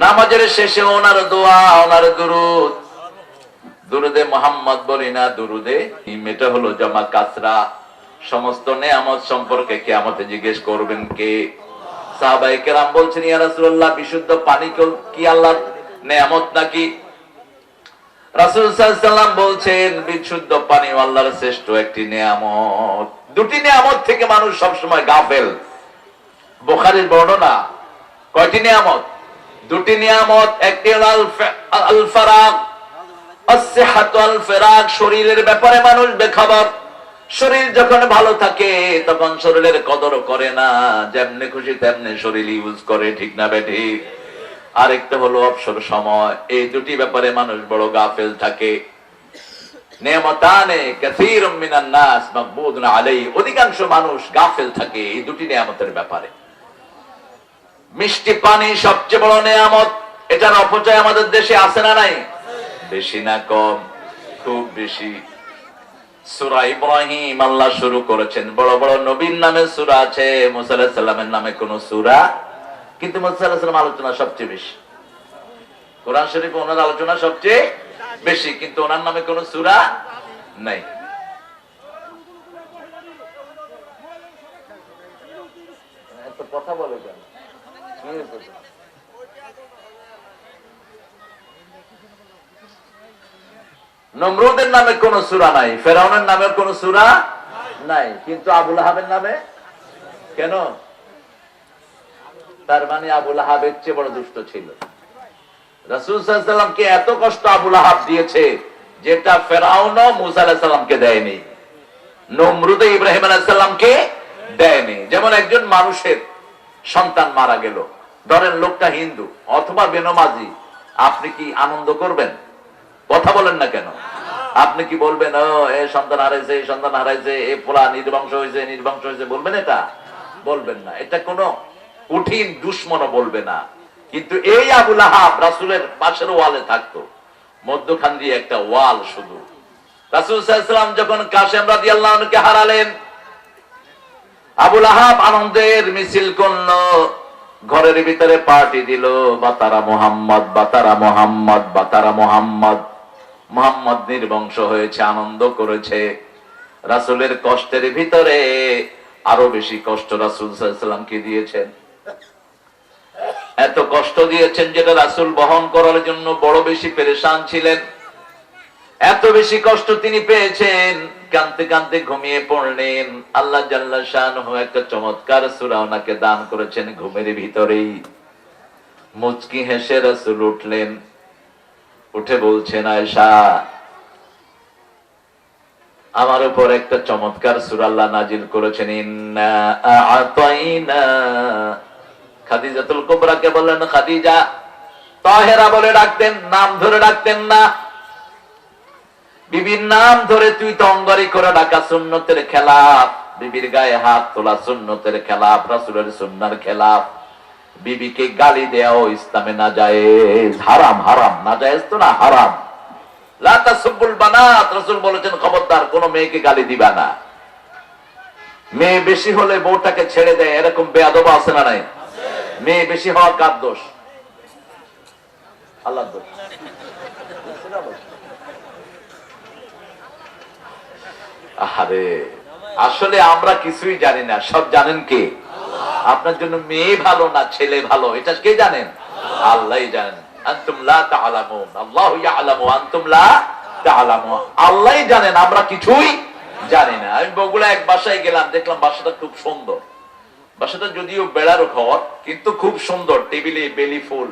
Speaker 1: নামাজের শেষে ওনার দোয়া, ওনার দুরূদ। দুরুদে মুহাম্মদ বলি না, দুরুদে এটা হলো জামা কাসরা। সমস্ত নেয়ামত সম্পর্কে কিয়ামতে জিজ্ঞেস করবেন কে? সাহাবায়ে কেরাম বলছেন, ইয়া রাসূলুল্লাহ, বিশুদ্ধ পানি কি আল্লাহর নেয়ামত নাকি? রাসূল সাল্লাল্লাহু আলাইহি ওয়াসাল্লাম বলছেন, বিশুদ্ধ পানি আল্লাহর শ্রেষ্ঠ একটি নেয়ামত। দুটি নেয়ামত থেকে মানুষ সব সময় গাফেল। বুখারীর বর্ণনা, কয়টি নেয়ামত? দুটি নিয়ামত। একটি হলো আল ফারাগ, as-sihhatu আল ফারাগ, শরীরের ব্যাপারে মানুষ বেখবর। শরীর যখন ভালো থাকে তখন শরীরের কদর করে না, যেমনি খুশি তেমনি শরীর ইউজ করে, ঠিক না বেঠিক? আরেকটা হলো অবসর সময়। এই দুটি ব্যাপারে মানুষ বড় গাফেল থাকে। নিয়ামতানে কাসীরুম মিনান নাস মাগবুদুন আলাইহি, অধিকাংশ মানুষ গাফেল থাকে এই দুটি নিয়ামতের ব্যাপারে। মিষ্টি পানি সবচেয়ে বড় নিয়ামত, এটার অপচয় আমাদের দেশে আছে না নাই? বেশি না কম? খুব বেশি। সূরা ইব্রাহিম আল্লাহ শুরু করেছেন, বড় বড় নবীর নামে সূরা আছে, মুসা আলাইহিস সালামের নামে কোন সূরা, কিন্তু মুসা আলাইহিস সালাম আলোচনা সবচেয়ে বেশি। কোরআন শরীফে ওনার আলোচনা সবচেয়ে বেশি, কিন্তু ওনার নামে কোন সূরা নাই। এত কথা বলে কেন? নমরুদের নামে কোন সূরা নাই, ফেরাউনের নামে কোন সূরা নাই, কিন্তু আবু লাহাবের নামে কেন? তার মানে আবু লাহাবের চেয়ে বড় দুষ্ট ছিল। রাসূল সাল্লাল্লাহু আলাইহি ওয়াসাল্লামকে এত কষ্ট আবু লাহাব দিয়েছে, যেটা ফেরাউন ও মূসা আলাইহিস সালামকে দেয়নি, নমরুদ ইব্রাহিম আলাইহিস সালামকে দেয়নি। যেমন একজন মানুষের সন্তান মারা গেল, ধরেন লোকটা হিন্দু অথবা বেনমাজি, আপনি কি আনন্দ করবেন? কথা বলেন না কেন? আপনি কি বলবেন ও এ সন্তান হারাইছে, এই সন্তান হারাইছে, এ পোলা নির্বংশ হয়েছে, নির্বংশ হয়েছে, বলবেন এটা? বলবেন না। এটা কোনো কঠিন দুশ্মনও বলবে না। কিন্তু এই আবু লাহাব রাসূলের পাশের ওয়ালে থাকতো, মধ্যখান দিয়ে একটা ওয়াল শুধু। রাসূল সাল্লাল্লাহু আলাইহি ওয়াসাল্লাম যখন কাসেম রাদিয়াল্লাহু আনহুকে হারালেন, আবু লাহাব আনন্দের মিছিল করলো, ঘরের ভিতরে পার্টি দিল, বাতারা মোহাম্মদ, বাতারা মোহাম্মদ, বাতারা মোহাম্মদ। মোহাম্মদ নির্বংশ হয়েছে, আনন্দ করেছে। রাসূলের কষ্টের ভিতরে আরো বেশি কষ্ট রাসূল সাল্লাল্লাহু আলাইহি ওয়াসাল্লামকে দিয়েছেন। এত কষ্ট দিয়েছেন যেটা রাসূল বহন করার জন্য বড় বেশি পেরেশান ছিলেন। এত বেশি কষ্ট তিনি পেয়েছেন, কাঁদতে কাঁদতে ঘুমিয়ে পড়লেন। আল্লাহ জাল্লা শানহু একটা চমৎকার সূরা ওনাকে দান করেছেন ঘুমের ভিতরেই। মুচকি হেসে রাসূল উঠলেন, উঠে বলছেন, আয়েশা, আমার উপর একটা চমৎকার সূরা আল্লাহ নাজিল করেছেন, ইন্না আ'তাইনা। খাদিজাতুল কুবরাকে বললেন খাদিজা, তাহেরা বলে ডাকতেন, নাম ধরে ডাকতেন না। বিবির নাম ধরে তুই তো অঙ্গারি করে ডাকা সুন্নতের খেলাফ, বিবির গায়ে হাত তোলা সুন্নতের খেলাফ, রাসূলের সুন্নাহর খেলাফ। বিবিকে গালি দেওয়া ইসলামে নাজায়েজ, হারাম। হারাম, নাজায়েজ তো না, হারাম। লা তাসুবুল বানাত, রাসূল বলেছেন খবরদার কোন মেয়েকে গালি দিবা না। মেয়ে বেশি হলে বউটাকে ছেড়ে দেয়, এরকম বেয়াদব আছে না নাই? মেয়ে বেশি হওয়া কার দোষ? আল্লাহর দোষ। আরে আসলে আমরা কিছুই জানি না, সব জানেন কে? আপনার জন্য মেয়ে ভালো না ছেলে ভালো এটা কে জানেন? আল্লাহই জানেন। আনতুম লা তাআলামুন, আল্লাহু ইয়ালামু আনতুম লা তাআলামুন। আল্লাহই জানেন, আমরা কিছুই জানি না। আমি বগুড়া এক বাসায় গেলাম, দেখলাম বাসাটা খুব সুন্দর। বাসাটা যদিও বেড়ার ঘর, কিন্তু খুব সুন্দর, টেবিলে বেলি ফুল,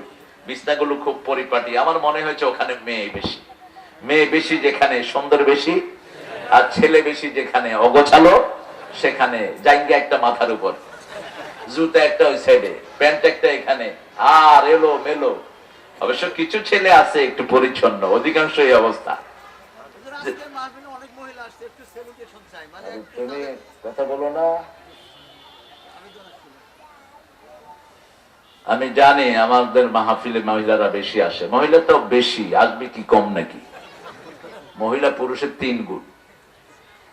Speaker 1: বিছনাগুলো খুব পরিপাটি। আমার মনে হয়েছে ওখানে মেয়ে বেশি। মেয়ে বেশি যেখানে সুন্দর বেশি, আর ছেলে বেশি যেখানে অগোছালো সেখানে জাঙ্গা একটা মাথার উপর, জুতা একটা ওই সাইডে, প্যান্ট একটা এখানে, আর এলো মেলো। অবশ্য কিছু ছেলে আছে একটু পরিচ্ছন্ন, অধিকাংশ এই অবস্থা। তুমি কথা বলো না। আমি জানি আমাদের মাহফিলে মহিলারা বেশি আসে। মহিলা তো বেশি আসবে, কি কম নাকি? মহিলা পুরুষের 3 গুণ।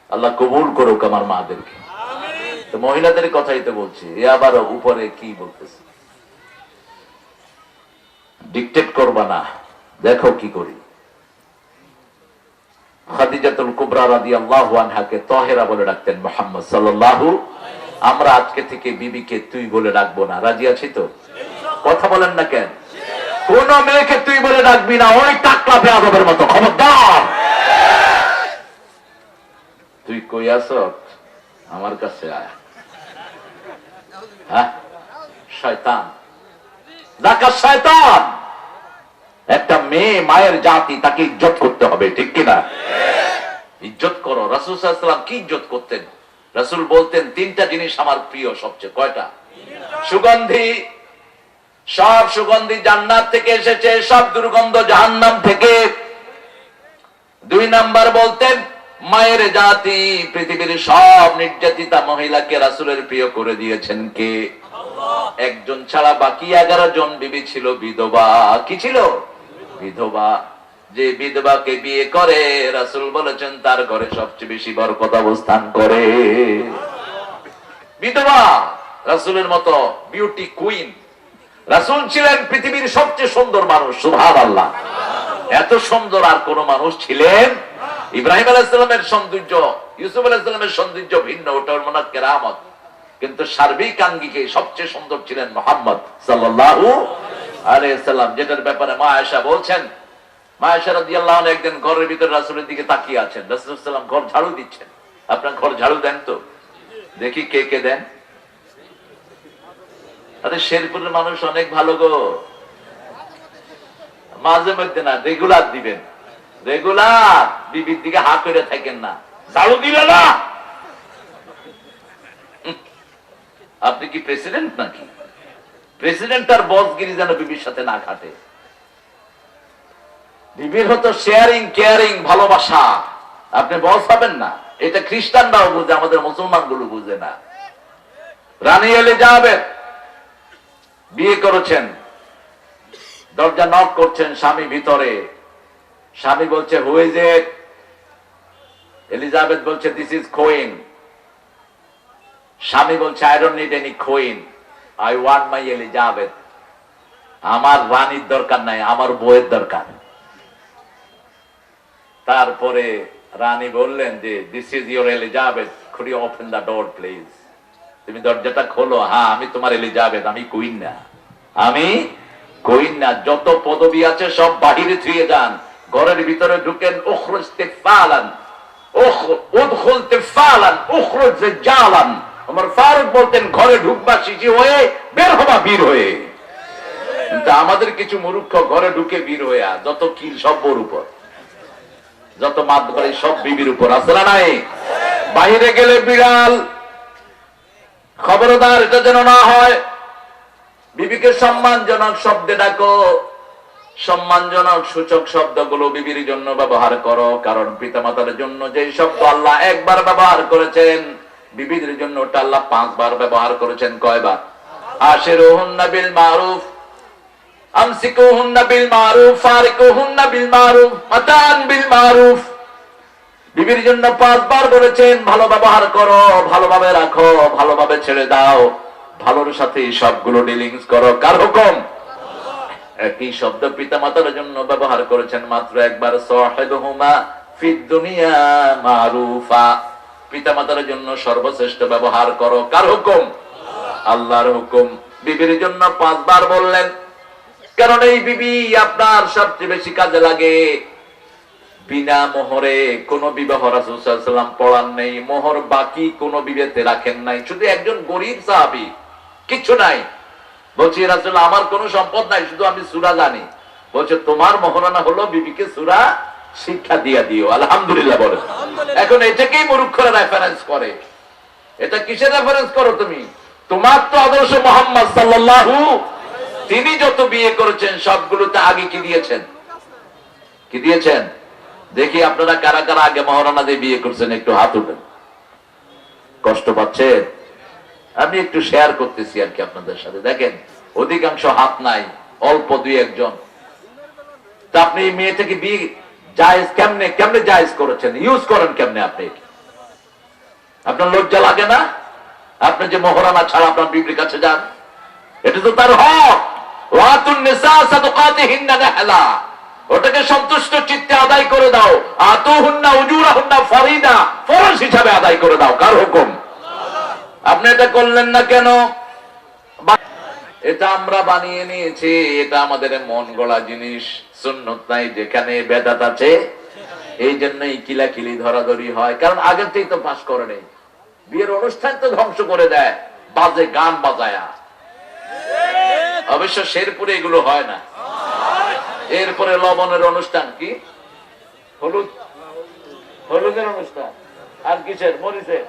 Speaker 1: আল্লাহ কবুল করুক আমার মাদেরকে। তো মহিলাদের কথাই তো বলছি, এ আবার উপরে কি বলতেছে। ডিকটেট করবা না, দেখো কি করি। খাদিজাতুল কুবরা রাদিয়াল্লাহু আনহাকে তাহেরা বলে ডাকতেন মুহাম্মদ সাল্লাল্লাহু। আমরা আজকে থেকে বিবিকে তুই বলে ডাকবো না, রাজি আছি তো? কথা বলেন না কেন? কোন মেয়েকে তুই বলে ডাকবি না, ওই টাকলা বেয়াদবের মতো। খবরদার। তুই কই আছ? আমার কাছে আয়। হ্যাঁ, শয়তান, ডাকা শয়তান। একটা মেয়ে মায়ের জাতি, তাকে ইজ্জত করতে হবে, ঠিক কিনা? ইজ্জত করো। রাসূল সাল্লাল্লাহু আলাইহি ওয়াসাল্লাম কি ইজ্জত করতেন? রাসূল বলতেন 3টা জিনিস আমার প্রিয় সবচেয়ে। কয়টা? সুগন্ধি, সব সুগন্ধি জান্নাত থেকে এসেছে, সব দুর্গন্ধ জাহান্নাম থেকে। 2 নাম্বার বলতেন মায়ের জাতি। পৃথিবীর সব নির্যাতিতা মহিলাকে রাসূলের প্রিয় করে দিয়েছেন কে? আল্লাহ। একজন ছাড়া বাকি 11 জন বিবি ছিল বিধবা। কি ছিল? বিধবা। যে বিধবাকে বিয়ে করে রাসূল বলেছেন তার ঘরে সবচেয়ে বেশি বরকত অবস্থান করে। বিধবা রাসূলের মতো বিউটি কুইন। রাসূল ছিলেন পৃথিবীর সবচেয়ে সুন্দর মানুষ, সুবহানাল্লাহ। এত সুন্দর আর কোন মানুষ ছিলেন? ইব্রাহিম আলাইহিস সালামের সৌন্দর্য, ইউসুফ আলাইহিস সালামের সৌন্দর্য ভিন্ন, ওটা ওর মনে কেরামত। কিন্তু সার্বিক আঙ্গিকে সবচেয়ে সুন্দর ছিলেন মুহাম্মদ সাল্লাল্লাহু আলাইহি সাল্লাম। যেটার ব্যাপারে মা আয়েশা বলছেন, মা আয়েশা রাদিয়াল্লাহু আনহা একদিন ঘরের ভিতরে রাসূলের দিকে তাকিয়ে আছেন। রাসূল সাল্লাল্লাহু আলাইহি সাল্লাম ঘর ঝাড়ু দিচ্ছেন। আপনার ঘর ঝাড়ু দেন তো? দেখি কে কে দেন। আরে শেরপুরের মানুষ অনেক ভালো গো, মাঝে মধ্যে না, রেগুলার দিবেন। রেগুলার বিবির দিকে হা করে থাকেন না, ঝাড়ু দিলে না। আপনি কি প্রেসিডেন্ট নাকি? প্রেসিডেন্ট আর বসগিরি যেন বিবির সাথে না খাটে। বিবির হতো শেয়ারিং, কেয়ারিং, ভালোবাসা। আপনি বস হবেন না, এটা খ্রিস্টানরাও বুঝে, আমাদের মুসলমান গুলো বুঝে না। রানী এলিজাবেথ বিয়ে করেছেন, দরজা নক করছেন, স্বামী ভিতরে। স্বামী বলছে হু ইজ ইট? এলিজাবেথ বলছে দিস ইজ কুইন। স্বামী বলছে I don't need any queen, I want my Elizabeth. আমার রানীর দরকার নাই, আমার বউয়ের দরকার। তারপরে রানী বললেন যে this is your Elizabeth, could you open the door please? তুমি দরজাটা খোলো। হ্যাঁ, আমি তোমার এলিজাবেথ, আমি কুইন না, আমি কুইন না। যত পদবি আছে সব বাহিরে ছুঁয়ে যান, ঘরের ভিতরে ঢুকেন। উখরুজ তিফালান, উদখুল তিফালান, উখরুজ রিজালান। ওমর ফারুক বলতেন ঘরে ঢুকবা শিশি হয়ে, বের হবা বীর হয়ে। কিন্তু আমাদের কিছু মূর্খ ঘরে ঢুকে বীর হয়ে, যত কিল সব বউর উপর, যত মাত করে সব বিবির উপর। আসলে নাই, বাইরে গেলে বিড়াল। খবরদার এটা যেন না হয়। বিবিকে সম্মানজনক শব্দে ডাকো, সম্মানজনক সূচক শব্দগুলো বিবির জন্য ব্যবহার করো। কারণ পিতামাতার জন্য যে শব্দ আল্লাহ একবার ব্যবহার করেছেন, বিবিদের জন্য ওটা আল্লাহ 5 বার ব্যবহার করেছেন। কয়বার? আশিরুহুন্না বিল মারুফ, আমসিকুহুন্না বিল মারুফ, ফারিকুহুন্না বিল মারুফ, মাতান বিল মারুফ। বিবির জন্য 5 বার বলেছেন ভালো ব্যবহার করো, ভালোভাবে রাখো, ভালোভাবে ছেড়ে দাও, ভালোর সাথে সবগুলো ডিলিংস করো। কার হুকুম? একই শব্দ পিতামাতার জন্য ব্যবহার করেছেন মাত্র একবার, সাহিবুহুমা ফিদ দুনিয়া মারুফা। পিতামাতার জন্য সর্বশ্রেষ্ঠ ব্যবহার করো। কার হুকুম? আল্লাহর হুকুম। বিবির জন্য 5 বার বললেন, কারণ এই বিবি আপনার সবচেয়ে বেশি কাজে লাগে। বিনা মোহরে কোন বিবাহ রাসূল সাল্লাল্লাহু আলাইহি ওয়াসাল্লাম পড়ান নেই, মোহর বাকি কোন বিবাহে রাখেন নাই। শুধু একজন গরীব সাহাবী, কিছু নাই, বলছি রাসূল আমার কোনো সম্পদ নাই, শুধু আমি সূরা জানি। বলছে তোমার মোহরানা হলো বিবিকে সূরা শিক্ষা দিয়ে দিও। আলহামদুলিল্লাহ বলে। এখন এটাকেই মূর্খরা রেফারেন্স করে। এটা কিসের রেফারেন্স করো তুমি? তোমার তো আদর্শ মুহাম্মদ সাল্লাল্লাহু, তিনি যত বিয়ে করেছেন সবগুলোতে আগে কি দিয়েছেন? কি দিয়েছেন? দেখি আপনারা কারা কারা আগে মহারানা দিয়ে বিয়ে করছেন, একটু হাত উঠেন। কষ্ট পাচ্ছেন? আমি একটু শেয়ার করতেছি আর কি আপনাদের সাথে। দেখেন অধিকাংশ হাত নাই, অল্প 2-1 জন। তা আপনি এই মেয়েটাকে বিয়ে জায়েজ কেমনে কেমনে জায়েজ করেছেন, ইউজ করেন কেমনে? আপনি আপনার লজ্জা লাগে না? আপনি যে মহারানা ছাড়া আপনার বিবির কাছে যান, এটা তো তার হক। ওয়াতুন নিসা সাদকাতিহিন্না নাহলা, ওটাকে সন্তুষ্ট চিত্তে আদায় করে দাও। আতুহুন্না উজুরাহুন্না ফরিদা, ফরজ হিসাবে আদায় করে দাও। কার হুকুম? আপনি এটা করলেন না কেন? এটা আমরা বানিয়ে নিয়েছি, এটা আমাদের মন গড়া জিনিস। সুন্নত নাই, যেখানে বেদাত আছে এই জন্যই কিলাকিলি ধরাধরি হয়। কারণ আগেতেই তো পাস করে নেই। বিয়ের অনুষ্ঠান তো ধ্বংস করে দেয় বাজে গান বাজায়া। অবশ্য শেরপুরে এগুলো হয় না। এরপরে লবণের অনুষ্ঠান, কি হলুদ, হলুদের অনুষ্ঠান, আর কিসের? মরিচের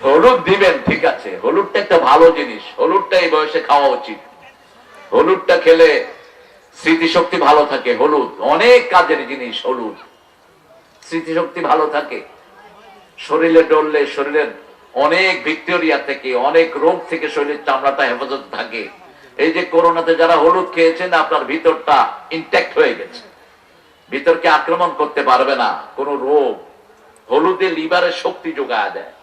Speaker 1: হলুদ দিবেন, ঠিক আছে। হলুদটা একটা ভালো জিনিস, হলুদটা এই বয়সে খাওয়া উচিত। হলুদটা খেলে স্মৃতিশক্তি ভালো থাকে। হলুদ অনেক কাজের জিনিস। হলুদ স্মৃতিশক্তি ভালো থাকে, শরীরে ডললে শরীরের অনেক ভিক্টোরিয়া থেকে, অনেক রোগ থেকে শরীরের চামড়াটা হেফাজত থাকে। এই যে করোনাতে যারা হলুদ খেয়েছেন, আপনার ভিতরটা ইনট্যাক্ট হয়ে গেছে, ভিতরকে আক্রমণ করতে পারবে না কোন রোগ। হলুদে লিভারের শক্তি যোগায় দেয়।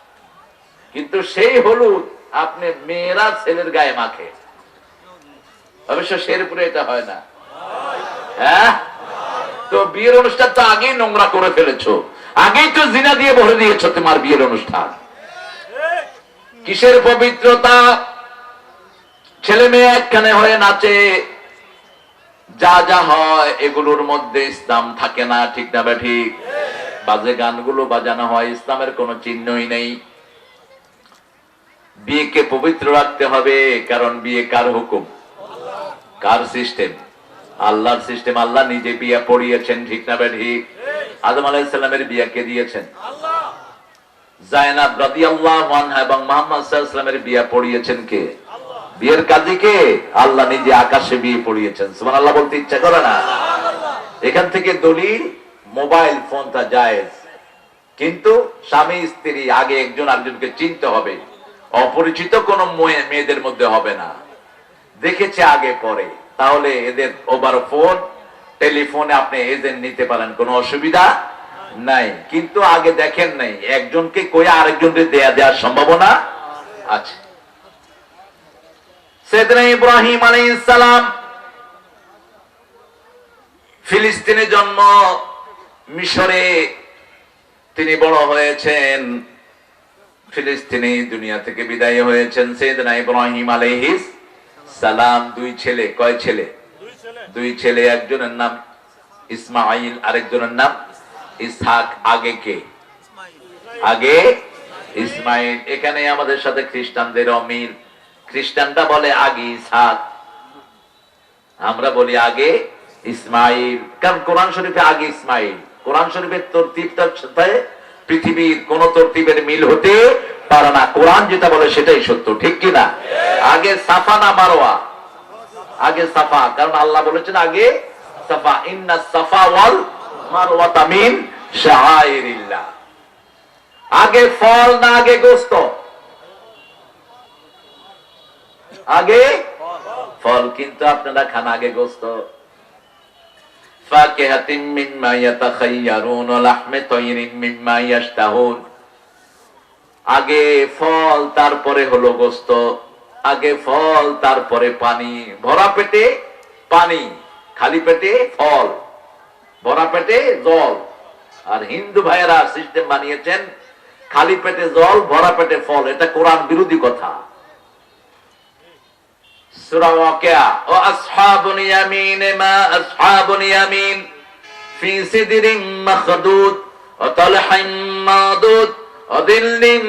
Speaker 1: কিন্তু সেই হলুদ আপনি মেয়েরা ছেলের গায়ে মাখে। অবশ্য শেরপুরে এটা হয় না। হ্যাঁ, তো বিয়ের অনুষ্ঠান তো আগেই নোংরা করে ফেলেছো, আগেই তো জিনা দিয়ে ভরে দিয়েছো তোমার বিয়ের অনুষ্ঠান। কিসের পবিত্রতা? ছেলে মেয়ে একখানে হয়ে নাচে, যা যা হয় এগুলোর মধ্যে ইসলাম থাকে না, ঠিক না বা ঠিক? বাজে গানগুলো বাজানো হয়, ইসলামের কোনো চিহ্নই নেই। বিয়েকে পবিত্র রাখতে হবে, কারণ বিয়ে কার হুকুম? কার সিস্টেম? আল্লাহর সিস্টেম। আল্লাহ নিজে বিয়ে পড়িয়েছেন, ঠিক না বা ঠিক? আদম আলাইহিস সালামের বিয়ে কে দিয়েছেন? জায়নাব রাদিয়াল্লাহু আনহা এবং মুহাম্মদ সাল্লাল্লাহু আলাইহি ওয়াসাল্লামের বিয়ে পড়িয়েছেন কে? বিয়ের কাজীকে আল্লাহ নিজে আকাশে বিয়ে পড়িয়েছেন। সুবহানাল্লাহ বলতে ইচ্ছা করে না? এখান থেকে দলিল মোবাইল ফোনটা জায়েজ, কিন্তু স্বামী স্ত্রী আগে একজন আরেকজনকে চিনতে হবে। অপরিচিত কোন মেয়েদের মধ্যে হবে না, দেখেছে আগে পরে, তাহলে এদের ওভার ফোন টেলিফোনে আপনি এজেন্ট নিতে পারেন, কোনো অসুবিধা নাই। কিন্তু আগে দেখেন নাই, একজনকে কই আরেকজনকে দেওয়ার সম্ভাবনা আছে। সাইয়েদনা ইব্রাহিম আলাইহিস সালাম ফিলিস্তিনে জন্ম, মিশরে তিনি বড় হয়েছেন, ফিলিস্তিনে দুনিয়া থেকে বিদায় হয়েছেন। সাইয়েদনা ইব্রাহিম আলাইহিস সালাম দুই ছেলে, কয় ছেলে? দুই ছেলে, একজনের নাম ইসমাইল, আরেকজনের নাম ইসহাক। আগে কে? আগে ইসমাইল। এখানে আমাদের সাথে খ্রিস্টানদের অমিল। খ্রিস্টানরা বলে আগে ইসহাক, আমরা বলি আগে ইসমাইল। কারণ কোরআন শরীফে আগে ইসমাইল। কোরআন শরীফের তরতিবটার সাথে পৃথিবীর কোন তরতিবের মিল হতে পারে না। কোরআন যেটা বলে সেটাই সত্য, ঠিক কিনা? আগে সাফা না মারওয়া? আগে সাফা, কারণ আল্লাহ বলেছেন আগে সাফা, ইন্নাস সাফা ওয়াল মারওয়াতা মিন শাআইরিল্লাহ। আগে ফল না আগে গোশত? আগে ফল, কিন্তু আপনারা খান আগে গোশত। ফাকিহাতিন মিম্মা ইয়াতাখায়্যারুন ওয়া লাহমি তায়রিন মিম্মা ইয়াশতাহুন। আগে ফল তারপরে হলো গোশত, আগে ফল তারপরে পানি। ভরা পেটে পানি, খালি পেটে ফল, ভরা পেটে জল। আর হিন্দু ভাইয়েরা সিস্টেম বানিয়েছেন খালি পেটে জল, ভরা পেটে ফল। এটা কোরআন বিরোধী কথা। সূরা ওয়াকিয়া, ও আসহাবুল ইয়ামিন মা আসহাবুল ইয়ামিন ফি সিদরিন মাখদুদ ওয়া তালহিন মাদুদ ওয়া দিল্লিন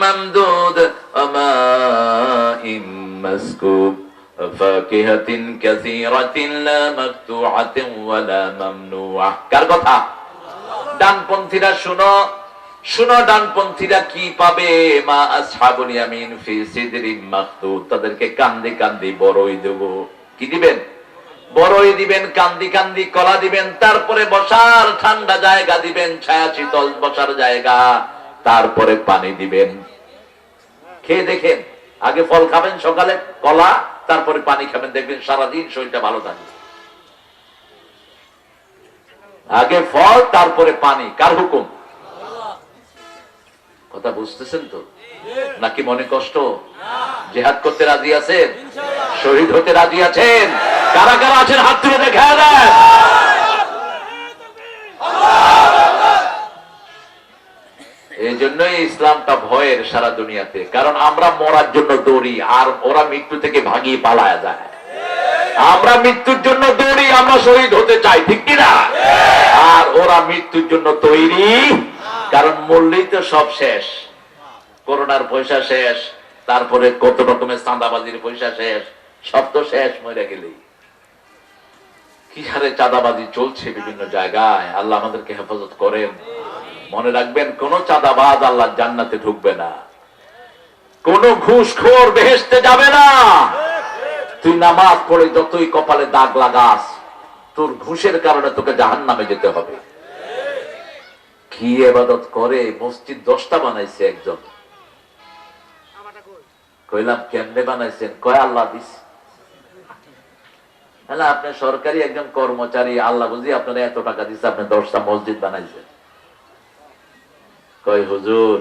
Speaker 1: মামদুদ ওয়া মাইন মাসকুব ওয়া ফাকিহাতিন কাসীরাতিন লা মাকতুআতিন ওয়া লা মামনুআহ। কার কথা? ডানপন্থীরা শুনো, শুনো ডানপন্থীরা কি পাবে। মা আসহাবুল ইয়ামিন ফি সিদরিন মাখদুদ, তাদেরকে কান্দি কান্দি বড়ই দেব। কি দিবেন? বড়ই দিবেন, কান্দি কান্দি কলা দিবেন, তারপরে বসার ঠান্ডা জায়গা দিবেন, ছায়া শীতল বসার জায়গা, তারপরে পানি দিবেন। খেয়ে দেখেন, আগে ফল খাবেন সকালে কলা, তারপরে পানি খাবেন, দেখবেন সারাদিন শরীরটা ভালো থাকবে। আগে ফল তারপরে পানি। কার হুকুম? কথা বুঝতেছেন তো? নাকি মনে কষ্ট? জিহাদ করতে রাজি আছেন? শহীদ হতে রাজি আছেন? কারা কারা আছেন হাত তুলে দেখা দেন। এই জন্যই ইসলামটা ভয়ের সারা দুনিয়াতে, কারণ আমরা মরার জন্য দৌড়ি, আর ওরা মৃত্যু থেকে ভাগিয়ে পালায়া যায়। আমরা মৃত্যুর জন্য দৌড়ি, আমরা শহীদ হতে চাই, ঠিক কিনা? আর ওরা মৃত্যুর জন্য তৈরি, কারণ মরলেই তো সব শেষ। করোনার পয়সা শেষ, তারপরে কত রকমের চাঁদাবাজির পয়সা শেষ, সব তো শেষ মরে গেলেই। কি হারে চাঁদাবাজি চলছে বিভিন্ন জায়গায়। আল্লাহ আমাদেরকে হেফাজত করেন। মনে রাখবেন, কোন চাঁদাবাজ আল্লাহ জান্নাতে ঢুকবে না, কোন ঘুষখোর বেহেশতে যাবে না। তুই নামাজ পড়ে যতই কপালে দাগ লাগাস, তোর ঘুষের কারণে তোকে জাহান্নামে যেতে হবে। কি ইবাদত করে, মসজিদ 10টা বানাইছে একজন। কইলাম কেমনে বানাইছেন? কয় আল্লাহ দিস। আপনি সরকারি একজন কর্মচারী, আল্লাহ বুঝি আপনারা এত টাকা দিচ্ছে, আপনি 10টা মসজিদ বানাইছেন। কয় হুজুর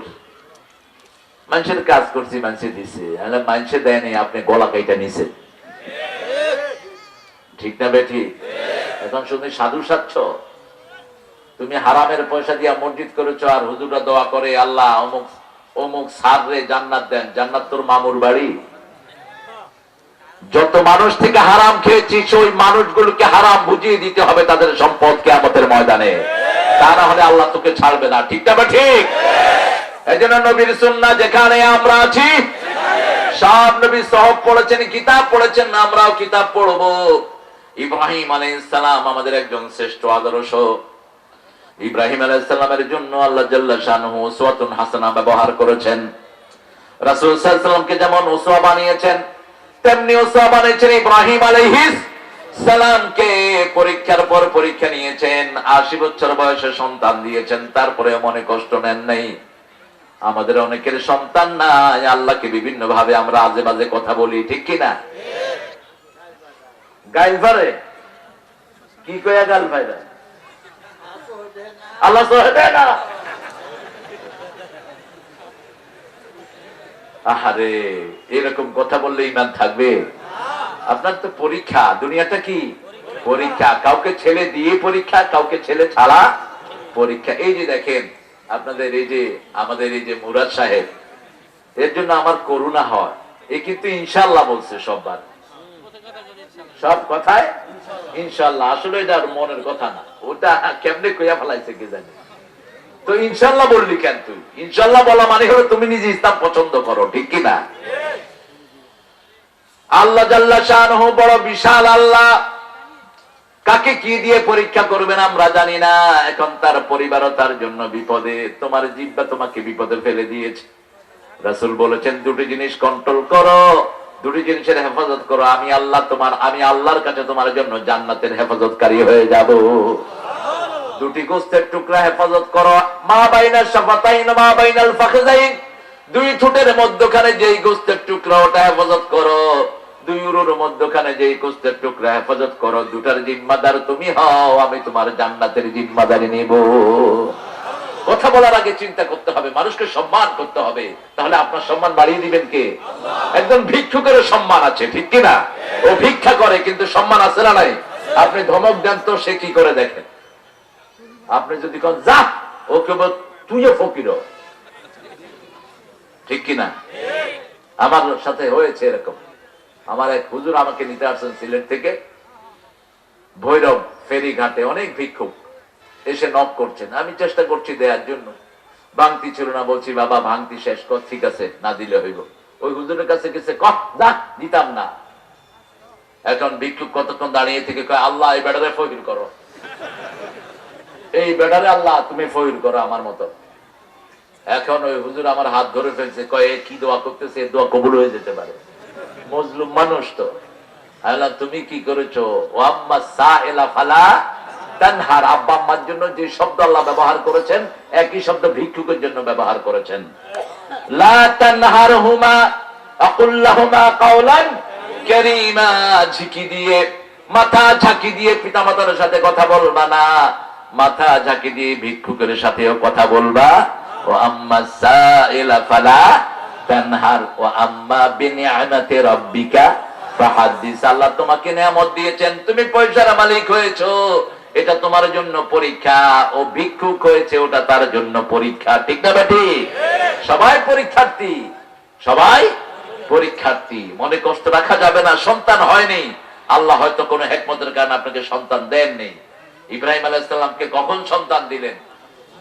Speaker 1: মানুষের কাজ করছি, মানুষে দিছে। মানুষে দেয়নি, আপনি গলা কাইটা নিছেন, ঠিক না বেঠি? এখন শুধু সাধু সাচ্ছ, তুমি হারামের পয়সা দিয়া মসজিদ করেছো, আর হুজুররা দোয়া করে আল্লাহ অমুক অমুক সাররে জান্নাত দেন। জান্নাত তোর মামুর বাড়ি? যত মানুষ থেকে হারাম খেয়েছিস, ওই মানুষগুলোকে হারাম বুঝিয়ে দিতে হবে তাদের সম্পদ কিয়ামতের ময়দানে, তা না হলে আল্লাহ তোকে ছাড়বে না, ঠিক না ঠিক? এই জন্য নবীর সুন্নাহ যেখানে আমরা আছি, সব নবী সহব পড়েছেন, কিতাব পড়েছেন, আমরাও কিতাব পড়বো। ইব্রাহিম আলাইহিস সালাম আমাদের একজন শ্রেষ্ঠ আদর্শ। ইব্রাহিম আলাইহিস সালামের জন্য আল্লাহ জাল্লা শানুহু উসওয়াতুন হাসানাহ ব্যবহার করেছেন। রাসূল সাল্লাল্লাহু আলাইহি ওয়াসাল্লামকে যেমন উসওয়া বানিয়েছেন, তেমনি ওসা বানিয়েছেন ইব্রাহিম আলাইহিস সালামকে। পরীক্ষার পর পরীক্ষা নিয়েছেন, ৮০ বছর বয়সে সন্তান দিয়েছেন, তারপরে মনে কষ্ট নেন নাই। আমাদের অনেকের সন্তান নাই, আল্লাহকে বিভিন্ন ভাবে আমরা আজে বাজে কথা বলি, ঠিক কিনা? গাইল ভারে কি কয়া গাল ভাইরা আল্লাহ সহে দেয় না। আহারে, এরকম কথা বললে ইমান থাকবে? আপনার তো পরীক্ষা, দুনিয়াটা কি পরীক্ষা। কাউকে ছেলে দিয়ে পরীক্ষা, কাউকে ছেলে ছাড়া পরীক্ষা। এই যে দেখেন আপনাদের এই যে আমাদের এই যে মুরাদ সাহেব, এর জন্য আমার করুণা হয়। এ কিন্তু ইনশাআল্লাহ বলছে সববার, সব কথায় ইনশাআল্লাহ। আসলে এটা মনের কথা না, ওটা কেমনে কইয়া ফেলাইছে কে জানে। তো ইনশাআল্লাহ বললি কেন তুই? ইনশাআল্লাহ বলা মানে হলো তুমি নিজে ইসলাম পছন্দ করো, ঠিক কিনা? আল্লাহ জাল্লা শাআনহু বড় বিশাল আল্লাহ, কাকে কি দিয়ে পরীক্ষা করবেন আমরা জানি না। এখন তার পরিবারও তার জন্য বিপদে, তোমার জিহ্বা তোমাকে বিপদে ফেলে দিয়েছে। রাসূল বলেছেন দুটি জিনিস কন্ট্রোল করো, দুটি জিনিসের হেফাজত করো, আমি আল্লাহর কাছে তোমার জন্য জান্নাতের হেফাজতকারী হয়ে যাব। দুটি গোস্তের টুকরা হেফাজত করো, মা বাইনাল শাফাতাইন মা বাইনাল ফাখযাইন, দুই ঠোঁটের মধ্যখানে যেই গোস্তের টুকরা ওটা হেফাজত করো, দুই উরুর মধ্যখানে যেই গোস্তের টুকরা হেফাজত করো, দুটার জিম্মাদার তুমি হও, আমি তোমার জান্নাতের জিম্মাদারি নিব। কথা বলার আগে চিন্তা করতে হবে, মানুষকে সম্মান করতে হবে, তাহলে আপনার সম্মান বাড়িয়ে দিবেন কে? একজন ভিক্ষুকের সম্মান আছে, ঠিক কিনা? ও ভিক্ষা করে কিন্তু সম্মান আছে না নাই? আপনি ধমক দেন তো সে কি করে দেখেন। আপনি যদি কোন যা, ও কেবল তুইও ফকির, ঠিক কিনা? আমার সাথে হয়েছে এরকম। আমার এক হুজুর আমাকে নিতে আসছেন সিলেট থেকে, ভৈরব ফেরি ঘাটে অনেক ভিক্ষুক এসে নক করছেন, আমি চেষ্টা করছি দেওয়ার জন্য, ভাঙতি ছিল না, বলছি বাবা ভাঙতি শেষ কর, ঠিক আছে না দিলে হইব। ওই হুজুরের কাছে গেছে, কহ যা, দিতাম না। এখন ভিক্ষুক কতক্ষণ দাঁড়িয়ে থেকে কয়, আল্লাহ এই বেটারে ফকির করো, এই বেটারে আল্লাহ তুমি ফকির করো আমার মতো। এখন ওই হুজুর আমার হাত ধরে ফেলছে, কয় কি দোয়া করতেছে, দোয়া কবুল হয়ে যেতে পারে, মজলুম মানুষ তো। আল্লাহ তুমি কি করেছো? ও আম্মা সাইলা ফালা তানহার, আব্বা আম্মার জন্য যে শব্দ আল্লাহ ব্যবহার করেছেন একই শব্দ ভিক্ষুকের জন্য ব্যবহার করেছেন। লা তানহারহুমা আকুল লাহুমা কাওলান কারীমা, ঝিকি দিয়ে মাথা ঝাঁকি দিয়ে পিতামাতার সাথে কথা বলবা না, মাথা ঝাঁকি দিয়ে ভিক্ষুকের সাথেও কথা বলবা। ও আম্মা সাইলা ফালা তানহার ও আম্মা বিনিআমাতি রাব্বিকা ফাহাদ্দিস, আল্লাহ তোমাকে নিয়ামত দিয়েছেন, তুমি পয়সার মালিক হয়েছো, এটা তোমার জন্য পরীক্ষা। ও ভিক্ষুক হয়েছে, ওটা তার জন্য পরীক্ষা, ঠিক না বেটি? সবাই পরীক্ষার্থী, সবাই পরীক্ষার্থী। মনে কষ্ট রাখা যাবে না, সন্তান হয়নি, আল্লাহ হয়তো কোনো হিকমতের কারণে আপনাকে সন্তান দেননি। ইব্রাহিম আলাইহিস সালামকে কখন সন্তান দিলেন?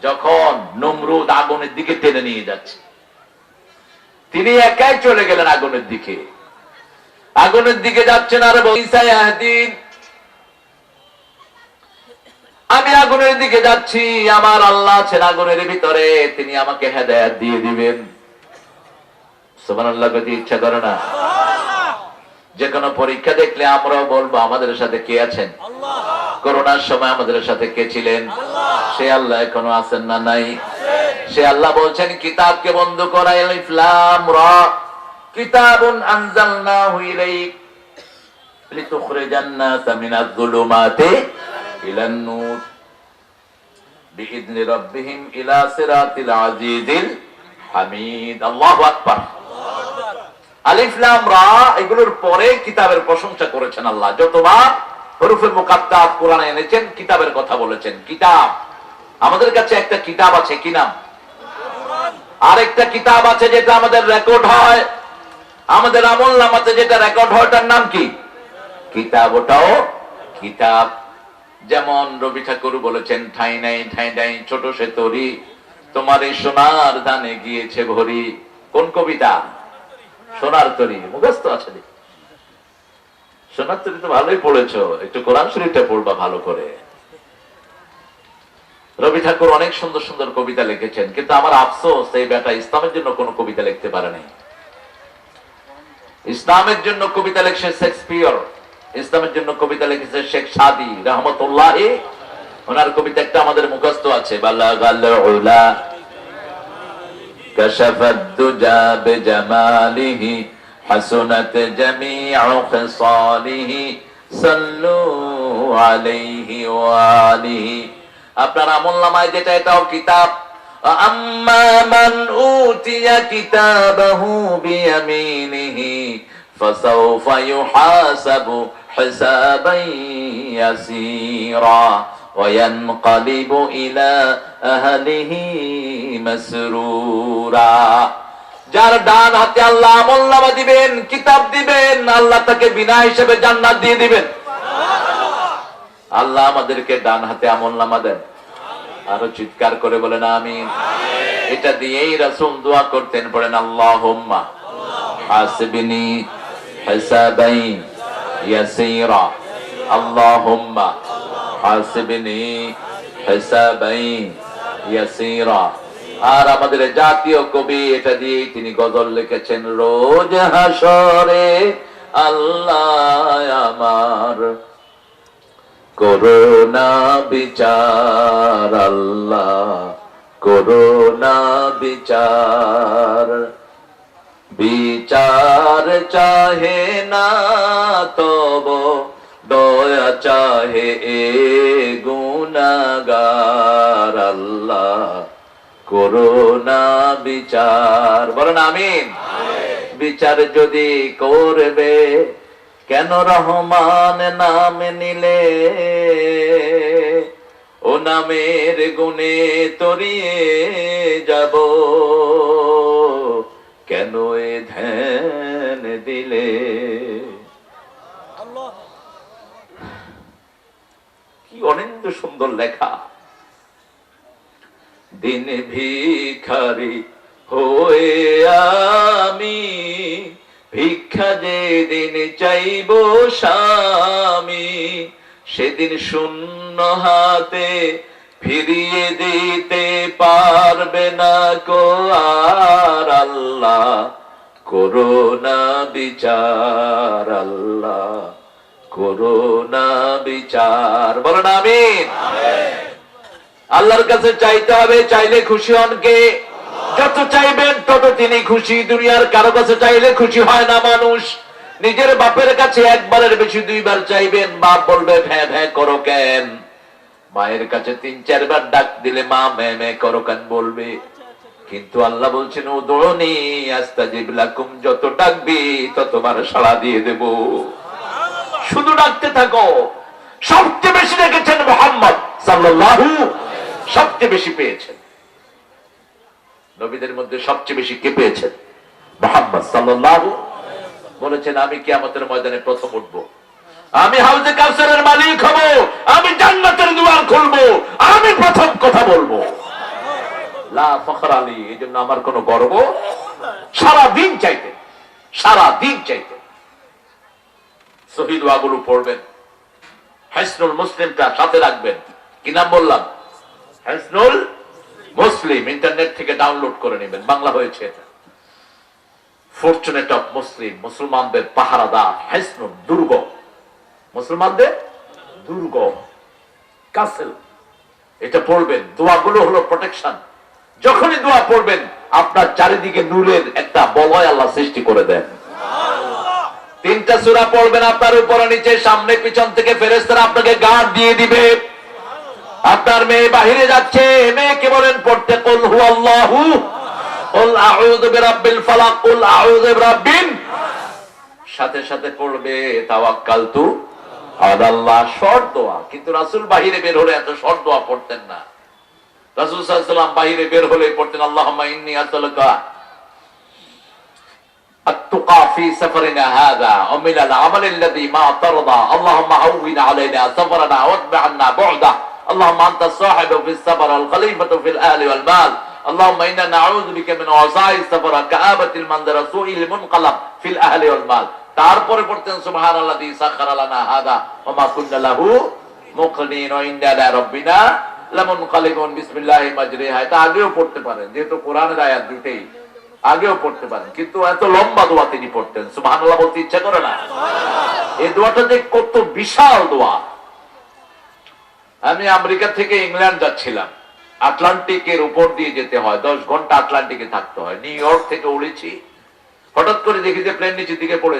Speaker 1: যখন নমরুদ আগুনের দিকে টেনে নিয়ে যাচ্ছে, তিনি একাই চলে গেলেন আগুনের দিকে। আগুনের দিকে যাচ্ছেন আর বলছেন, আমি আগুনের দিকে যাচ্ছি, আমার আল্লাহ আছেন আগুনের ভিতরে, তিনি আমাকে হেদায়েত দিয়ে দিবেন। সুবহানাল্লাহ, যদি ইচ্ছা করে না। যে কোনো পরীক্ষা দেখলে আমরাও বলবো আমাদের সাথে কে আছেন? করোনার সময় আমাদের সাথে কে ছিলেন? সে আল্লাহ এখনো আছেন না নাই? সে আল্লাহ বলছেন কিতাবকে বন্ধ করা, আলিফ লাম রা, কিতাবুন আনজালনাহু ইলাইক লিতুখরিজান নাসা মিনাজ যুলুমাতি ইলান নূর বিইذনি রাব্বিহিম ইলা সিরাতিল আজিজিল হামিদ। আল্লাহু আকবার। আলিফ লাম রা, এগুলোর পরে কিতাবের প্রশংসা করেছেন আল্লাহ। যতবার হরফে মুকাত্তাত কোরআনে এনেছেন, কিতাবের কথা বলেছেন। কিতাব, আমাদের কাছে একটা কিতাব আছে, কি নাম? আরেকটা কিতাব আছে যেটা আমাদের রেকর্ড হয়, আমাদের আমলনামাতে যেটা রেকর্ড হয়, তার নাম কি? কিতাব। ওটাও কিতাব। যেমন রবি ঠাকুর বলেছেন, ঠাই নাই ঠাই নাই ছোট সে তরি, তোমার এই সোনার দানে গিয়েছে ভরি। কোন কবিতা? সোনার তরি। মুখস্থ আছে? সোনার তরি তো ভালোই পড়েছো, একটু কোরআন শরীফটা পড়বা ভালো করে। রবি ঠাকুর অনেক সুন্দর সুন্দর কবিতা লিখেছেন, কিন্তু আমার আফসোস এই বেটা ইসলামের জন্য কোনো কবিতা লিখতে পারে নাই। ইসলামের জন্য কবিতা লিখছে শেক্সপিয়র, ইসলামের জন্য কবিতা লিখেছে শেখ সাদি রহমতুল্লাহি। ওনার কবিতা একটা আমাদের মুখস্থ আছে, বালাগাল উলা কাশাফাদ দুজা বিজামালিহি হাসুনাত জামিউ খিসালিহি সাল্লু আলাইহি ওয়া আলিহি। আপনার আমলনামায় যেটা, এটাও কিতাব। আম্মা মান উতিয়া কিতাবাহু বিয়ামিনিহি ফাসাউফা ইউহাসাবু হিসাবান ইয়াসীরা ওয়া ইয়ানকালিবু ইলা আহলিহি মাসরুরা। যার ডান হাতে আল্লাহ আমলনামা দিবেন, কিতাব দিবেন, আল্লাহ তাকে বিনা হিসেবে জান্নাত দিয়ে দিবেন। আল্লাহ আমাদেরকে ডান হাতে আমলনামা দেন। আরো চিৎকার করে বলেন আমিন। এটা দিয়েই রাসূল দোয়া করতেন, পড়েন আল্লাহুম্মা হাসিবনি হিসাবান ইয়াসীরা, আল্লাহুম্মা হাসিবনি হিসাবান ইয়াসীরা। আর আমাদের জাতীয় কবি এটা দিয়ে তিনি গজল লিখেছেন, রোজ হাসরে আল্লাহ আমার করোনা বিচার, আল্লাহ করোনা বিচার। বিচার চাহে না তব দয়া চাহে এ গুনাহগার, আল্লাহ করোনা বিচার। বলেন আমিন। বিচার যদি করবে কেন রহমান নাম নিলে, ও নামের গুণে তরিয়ে যাব, কেন এ ধ্যান দিলে। কি অনিন্দ সুন্দর লেখা। দিন ভিখারি হয়ে আমি ভিক্ষা যেদিন চাইব স্বামী, সেদিন শূন্য হাতে ফিরিয়ে দিতে পারবে না কো আর, আল্লাহ করোনা বিচার, আল্লাহ করোনা বিচার। বলেন আমিন। আল্লাহর কাছে চাইতে হবে, চাইলে খুশি হন কে? যত চাইবেন তত তিনি খুশি। দুনিয়ার কারো কাছে চাইলে খুশি হয় না মানুষ। নিজের বাপের কাছে একবারের বেশি দুইবার চাইবেন, বাপ বলবে ভ্যাঁ ভ্যাঁ করো কেন। মায়ের কাছে ৩-৪ বার ডাক দিলে মা ম্যাঁ ম্যাঁ করো কেন বলবে। কিন্তু আল্লাহ বলছেন উদউনি আস্তাজিব লাকুম, যত ডাকবি ততবার সাড়া দিয়ে দেব। শুধু ডাকতে থাকো। সবচেয়ে বেশি ডেকেছেন মুহাম্মদ সাল্লাল্লাহু, সবচেয়ে বেশি পেয়েছেন। নবীদের মধ্যে সবচেয়ে বেশি কে পেয়েছেন? মুহাম্মদ সাল্লাল্লাহু। বলেছেন আমি কিয়ামতের ময়দানে প্রথম উঠব, আমি হাউজে কাউসারের মালিক হব, আমি জান্নাতের দুয়ার খুলবো, আমি প্রথম কথা বলবো। লা ফখর আলী, এই জন্য আমার কোনো গর্ব। সারা দিন চাইতেন, সারা দিন চাইতেন। সহিহ দোয়াগুলো পড়বেন, হিসনুল মুসলিমটা সাথে রাখবেন। কি নাম বললাম? হিসনুল মুসলিম। ইন্টারনেট থেকে ডাউনলোড করে নেবেন, বাংলা হয়েছে এটা। ফরচুনেট অফ মুসলিম, মুসলমানদের পাহারাদার। হিসনুল, দুর্গ, মুসলমানদের দুর্গ, কাসেল। এটা পড়বেন। দোয়াগুলো হলো প্রোটেকশন। যখনই দোয়া পড়বেন আপনার চারিদিকে নূরের একটা বলয় আল্লাহ সৃষ্টি করে দেন। 3টা সূরা পড়বেন, আপনার উপরে নিচে সামনে পিছন থেকে ফেরেশতারা আপনাকে গার্ড দিয়ে দিবে। আপনার মেয়ে বাহিরে যাচ্ছে, মেয়েকে বলেন পড়তে কুল হুয়াল্লাহু, কুল আউযু বিরাব্বিল ফালাক, কুল আউযু বিরাব্বিন। সাথে সাথে পড়বে তাওয়াক্কালতু আলাল্লাহ, শর্ট দোয়া। কিন্তু রাসূল বাহিরে বের হলে এত শর্ট দোয়া পড়তেন না। রাসূল সাল্লাল্লাহু আলাইহি ওয়াসাল্লাম বাহিরে বের হলে পড়তেন আল্লাহুম্মা ইন্নী আসআলুকা التقى في سفرنا هذا ومن العمل الذي ما ترضى اللهم هون علينا سفرنا واتبع عنا بعده اللهم انت الصاحب في السفر الخليفة في الاهل والمال اللهم انا نعوذ بك من وصاء السفر كآبة المنظر سوء المنقلب في الاهل والمال। তারপরে পড়তেন সুবহানাল্লাযী সাখারা লানা হাদা ওয়া মা কুননা লাহু মুকরিনিন ওয়া ইন্না ইলা রাব্বিনা লামুনকালিবুন বিসমিল্লাহি মাজরিহা। এটা আগেও পড়তে পারেন, যেহেতু কোরআনের আয়াত দুটেই। আগেও পড়তে পারেন, কিন্তু এত লম্বা দোয়া তিনি পড়তেন, সুবহানাল্লাহ বলতে ইচ্ছা করে না? এই দোয়াটা যে কত বিশাল দোয়া। আমি আমেরিকা থেকে ইংল্যান্ড যাচ্ছিলাম, আটলান্টিকের উপর দিয়ে যেতে হয়, 10 ঘন্টা আটলান্টিকে থাকতে হয়। নিউ ইয়র্ক থেকে উড়েছি, হঠাৎ করে দেখি যে প্লেন নিচের দিকে পড়ে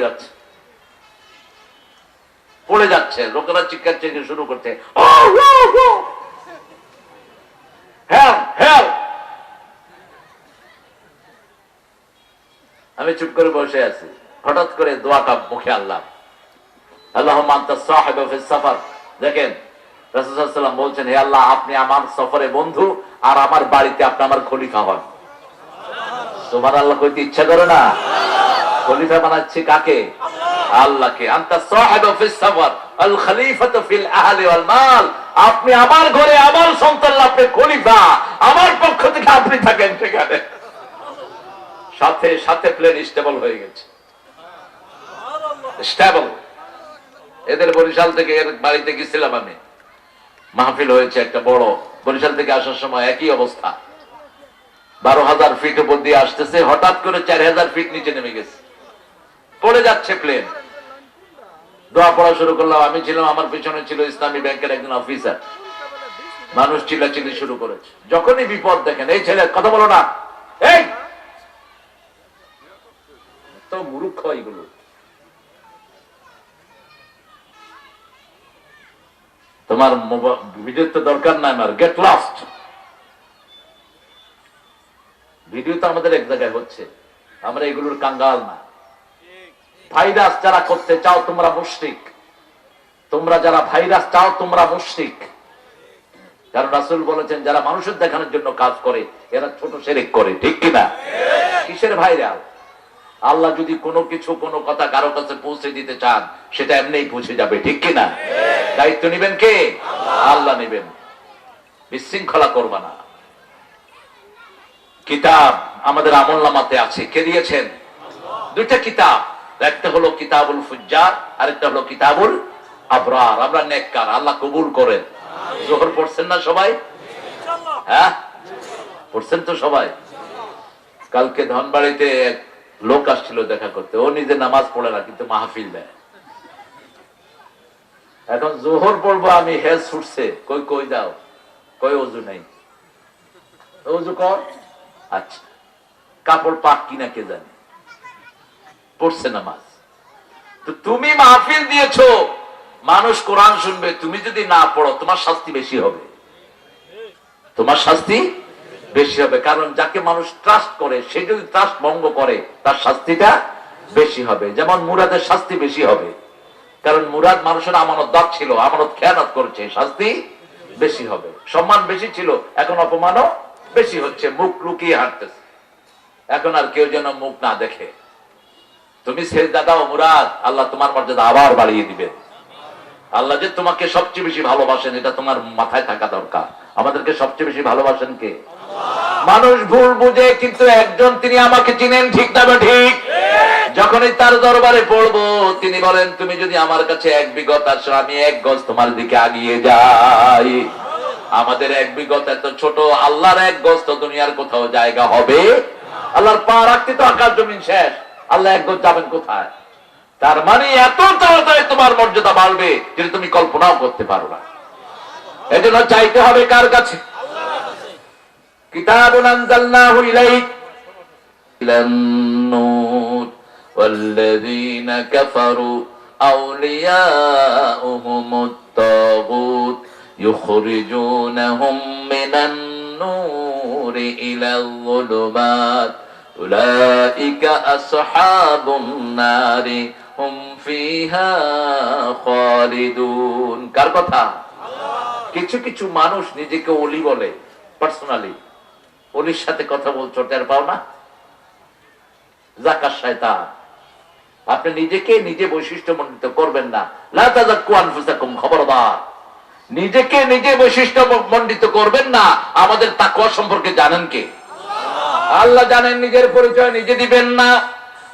Speaker 1: যাচ্ছে, লোকেরা চিৎকার চেঁচে শুরু করতে, আমি চুপ করে বসে আছি। হঠাৎ করে দোয়াটা মুখে আনলাম, আল্লাহুম্মা আনতাস সাহিবু ফিস সাফার। দেখেন রাসূল সাল্লাল্লাহু আলাইহি ওয়াসাল্লাম বলছেন, হে আল্লাহ, আপনি আমার সফরে বন্ধু, আর আমার বাড়িতে আপনি আমার খলিফা হন। সুবহানাল্লাহ কইতে ইচ্ছা করে না? খলিফা বানাচ্ছে কাকে? আল্লাহকে। আনতাস সাহিবু ফিস সাফার আল খলিফাতু ফিল আহলি ওয়াল মাল। আপনি আমার ঘরে আমার সন্তান, আপনি খলিফা, আমার পক্ষ থেকে আপনি থাকেন সেখানে। সাথে সাথে প্লেন স্টেবল হয়ে গেছে, স্টেবল। এদের বরিশাল থেকে এর বাড়িতে গেছিলাম আমি, মাহফিল হয়েছে একটা বড়। বরিশাল থেকে আসার সময় একই অবস্থা, 12,000 ফিট উপর দিয়ে আসতেছে, হঠাৎ করে 4,000 ফিট নিচে নেমে গেছে, পড়ে যাচ্ছে প্লেন। দোয়া পড়া শুরু করলাম। আমি ছিলাম, আমার পিছনে ছিল ইসলামী ব্যাংকের একজন অফিসার। মানুষ চিল্লাচিল্লি শুরু করেছে। যখনই বিপদ দেখেন, এই ছেলে কথা বলো না, এই তো মূর্খ এগুলো। তোমার ভিডিও তো দরকার নাই, আমার গেট লস্ট। ভিডিও তো আমাদের এক জায়গায় হচ্ছে, আমরা এগুলোর কাঙ্গাল না। ভাইরাস যারা করতে চাও তোমরা মুশরিক, তোমরা যারা ভাইরাস চাও তোমরা মুশরিক। কারণ রাসূল বলেছেন, যারা মানুষের দেখানোর জন্য কাজ করে এরা ছোট শিরক করে, ঠিক কিনা? কিসের ভাইরাল? আল্লাহ যদি কোনো কিছু, কোনো কথা কারো কাছে পৌঁছে দিতে চান, সেটা এমনিই পৌঁছে যাবে, ঠিক কিনা? দায়িত্ব নেবেন কে? আল্লাহ নেবেন। বিশৃঙ্খলা করবা না। কিতাব আমাদের আমলনামাতে আছে, কে দিয়েছেন? দুইটা কিতাব, একটা হলো কিতাবুল ফুজ্জার, আরেকটা হলো কিতাবুল আবরার। আমরা নেককার, আল্লাহ কবুল করেন। যোহর পড়ছেন না সবাই? হ্যাঁ পড়ছেন তো সবাই? কালকে ধনবাড়িতে এক লোক আসছিল দেখা করতে, ও নিজে নামাজ পড়ে না, কিন্তু মাহফিল দেয়। এখন জোহর পড়বো আমি, হেজ ছুটছে, কই কই দাও, কই ওযু নাই, ওযু কর। আচ্ছা, কাপড় পাক কিনা কে জানে, পড়ছে নামাজ। তো তুমি মাহফিল দিয়েছো, মানুষ কোরআন শুনবে, তুমি যদি না পড়ো তোমার শাস্তি বেশি হবে, তোমার শাস্তি বেশি হবে। কারণ যাকে মানুষ ট্রাস্ট করে, সে যদি ট্রাস্ট ভঙ্গ করে তার শাস্তিটা বেশি হবে। যেমন মুরাদের শাস্তি বেশি হবে, কারণ মুরাদ মানুষের আমানতদার ছিল, আমানত খেয়ানত করেছে, শাস্তি বেশি হবে। সম্মান বেশি ছিল, এখন অপমানও বেশি হচ্ছে, মুখ লুকিয়ে হাঁটতেছে। এখন আর কেউ যেন মুখ না দেখে। তুমি সেজদা দাও মুরাদ, আল্লাহ তোমার মর্যাদা আবার বাড়িয়ে দিবেন। আল্লাহ যে তোমাকে সবচেয়ে বেশি ভালোবাসেন, এটা তোমার মাথায় থাকা দরকার। আমাদেরকে সবচেয়ে বেশি ভালোবাসেন কে? মানুষ ভুল বুঝে, কিন্তু একজন তিনি আমাকে চিনেন, ঠিক না ঠিক? যখনই তার দরবারে পড়বো, তিনি বলেন, তুমি যদি আমার কাছে 1 বিঘত আসো, আমি 1 গজ তোমার দিকে আগিয়ে যাই। আমাদের 1 বিঘত এত ছোট, আল্লাহর 1 গজ তো দুনিয়ার কোথাও জায়গা হবে? আল্লাহর পা রাখতে তো আকাশ জমিন শেষ, আল্লাহ 1 গজ যাবেন কোথায়? তার মানে এত তাড়াতাড়ি তোমার মর্যাদা বাড়বে যেটা তুমি কল্পনাও করতে পারো না। এজন্য চাইতে হবে কার কাছে? কিতাবুন আনজালনাহু ইলাইক লান নূর ওয়াল্লাযীনা কাফারু আউলিয়াউহুমুত তাগুত ইউখরিজুনাহুম মিনান নূরি ইলাল যুলুমাত উলাইকা আসহাবুন নারি হুম ফিহা খালিদুন। কার কথা? কিছু কিছু মানুষ নিজেকে ওলি বলে, পার্সোনালি ওলির সাথে কথা বলছো, টের পাও না? জাকাত শয়তান। আপনি নিজেকে নিজে বৈশিষ্ট্যমণ্ডিত করবেন না। লা তাযাক্কু আনফুসাকুম, খবরদার, নিজেকে নিজে বৈশিষ্ট্যমণ্ডিত করবেন না। আমাদের তাকওয়া সম্পর্কে জানেন কে? আল্লাহ জানেন। নিজের পরিচয় নিজে দিবেন না।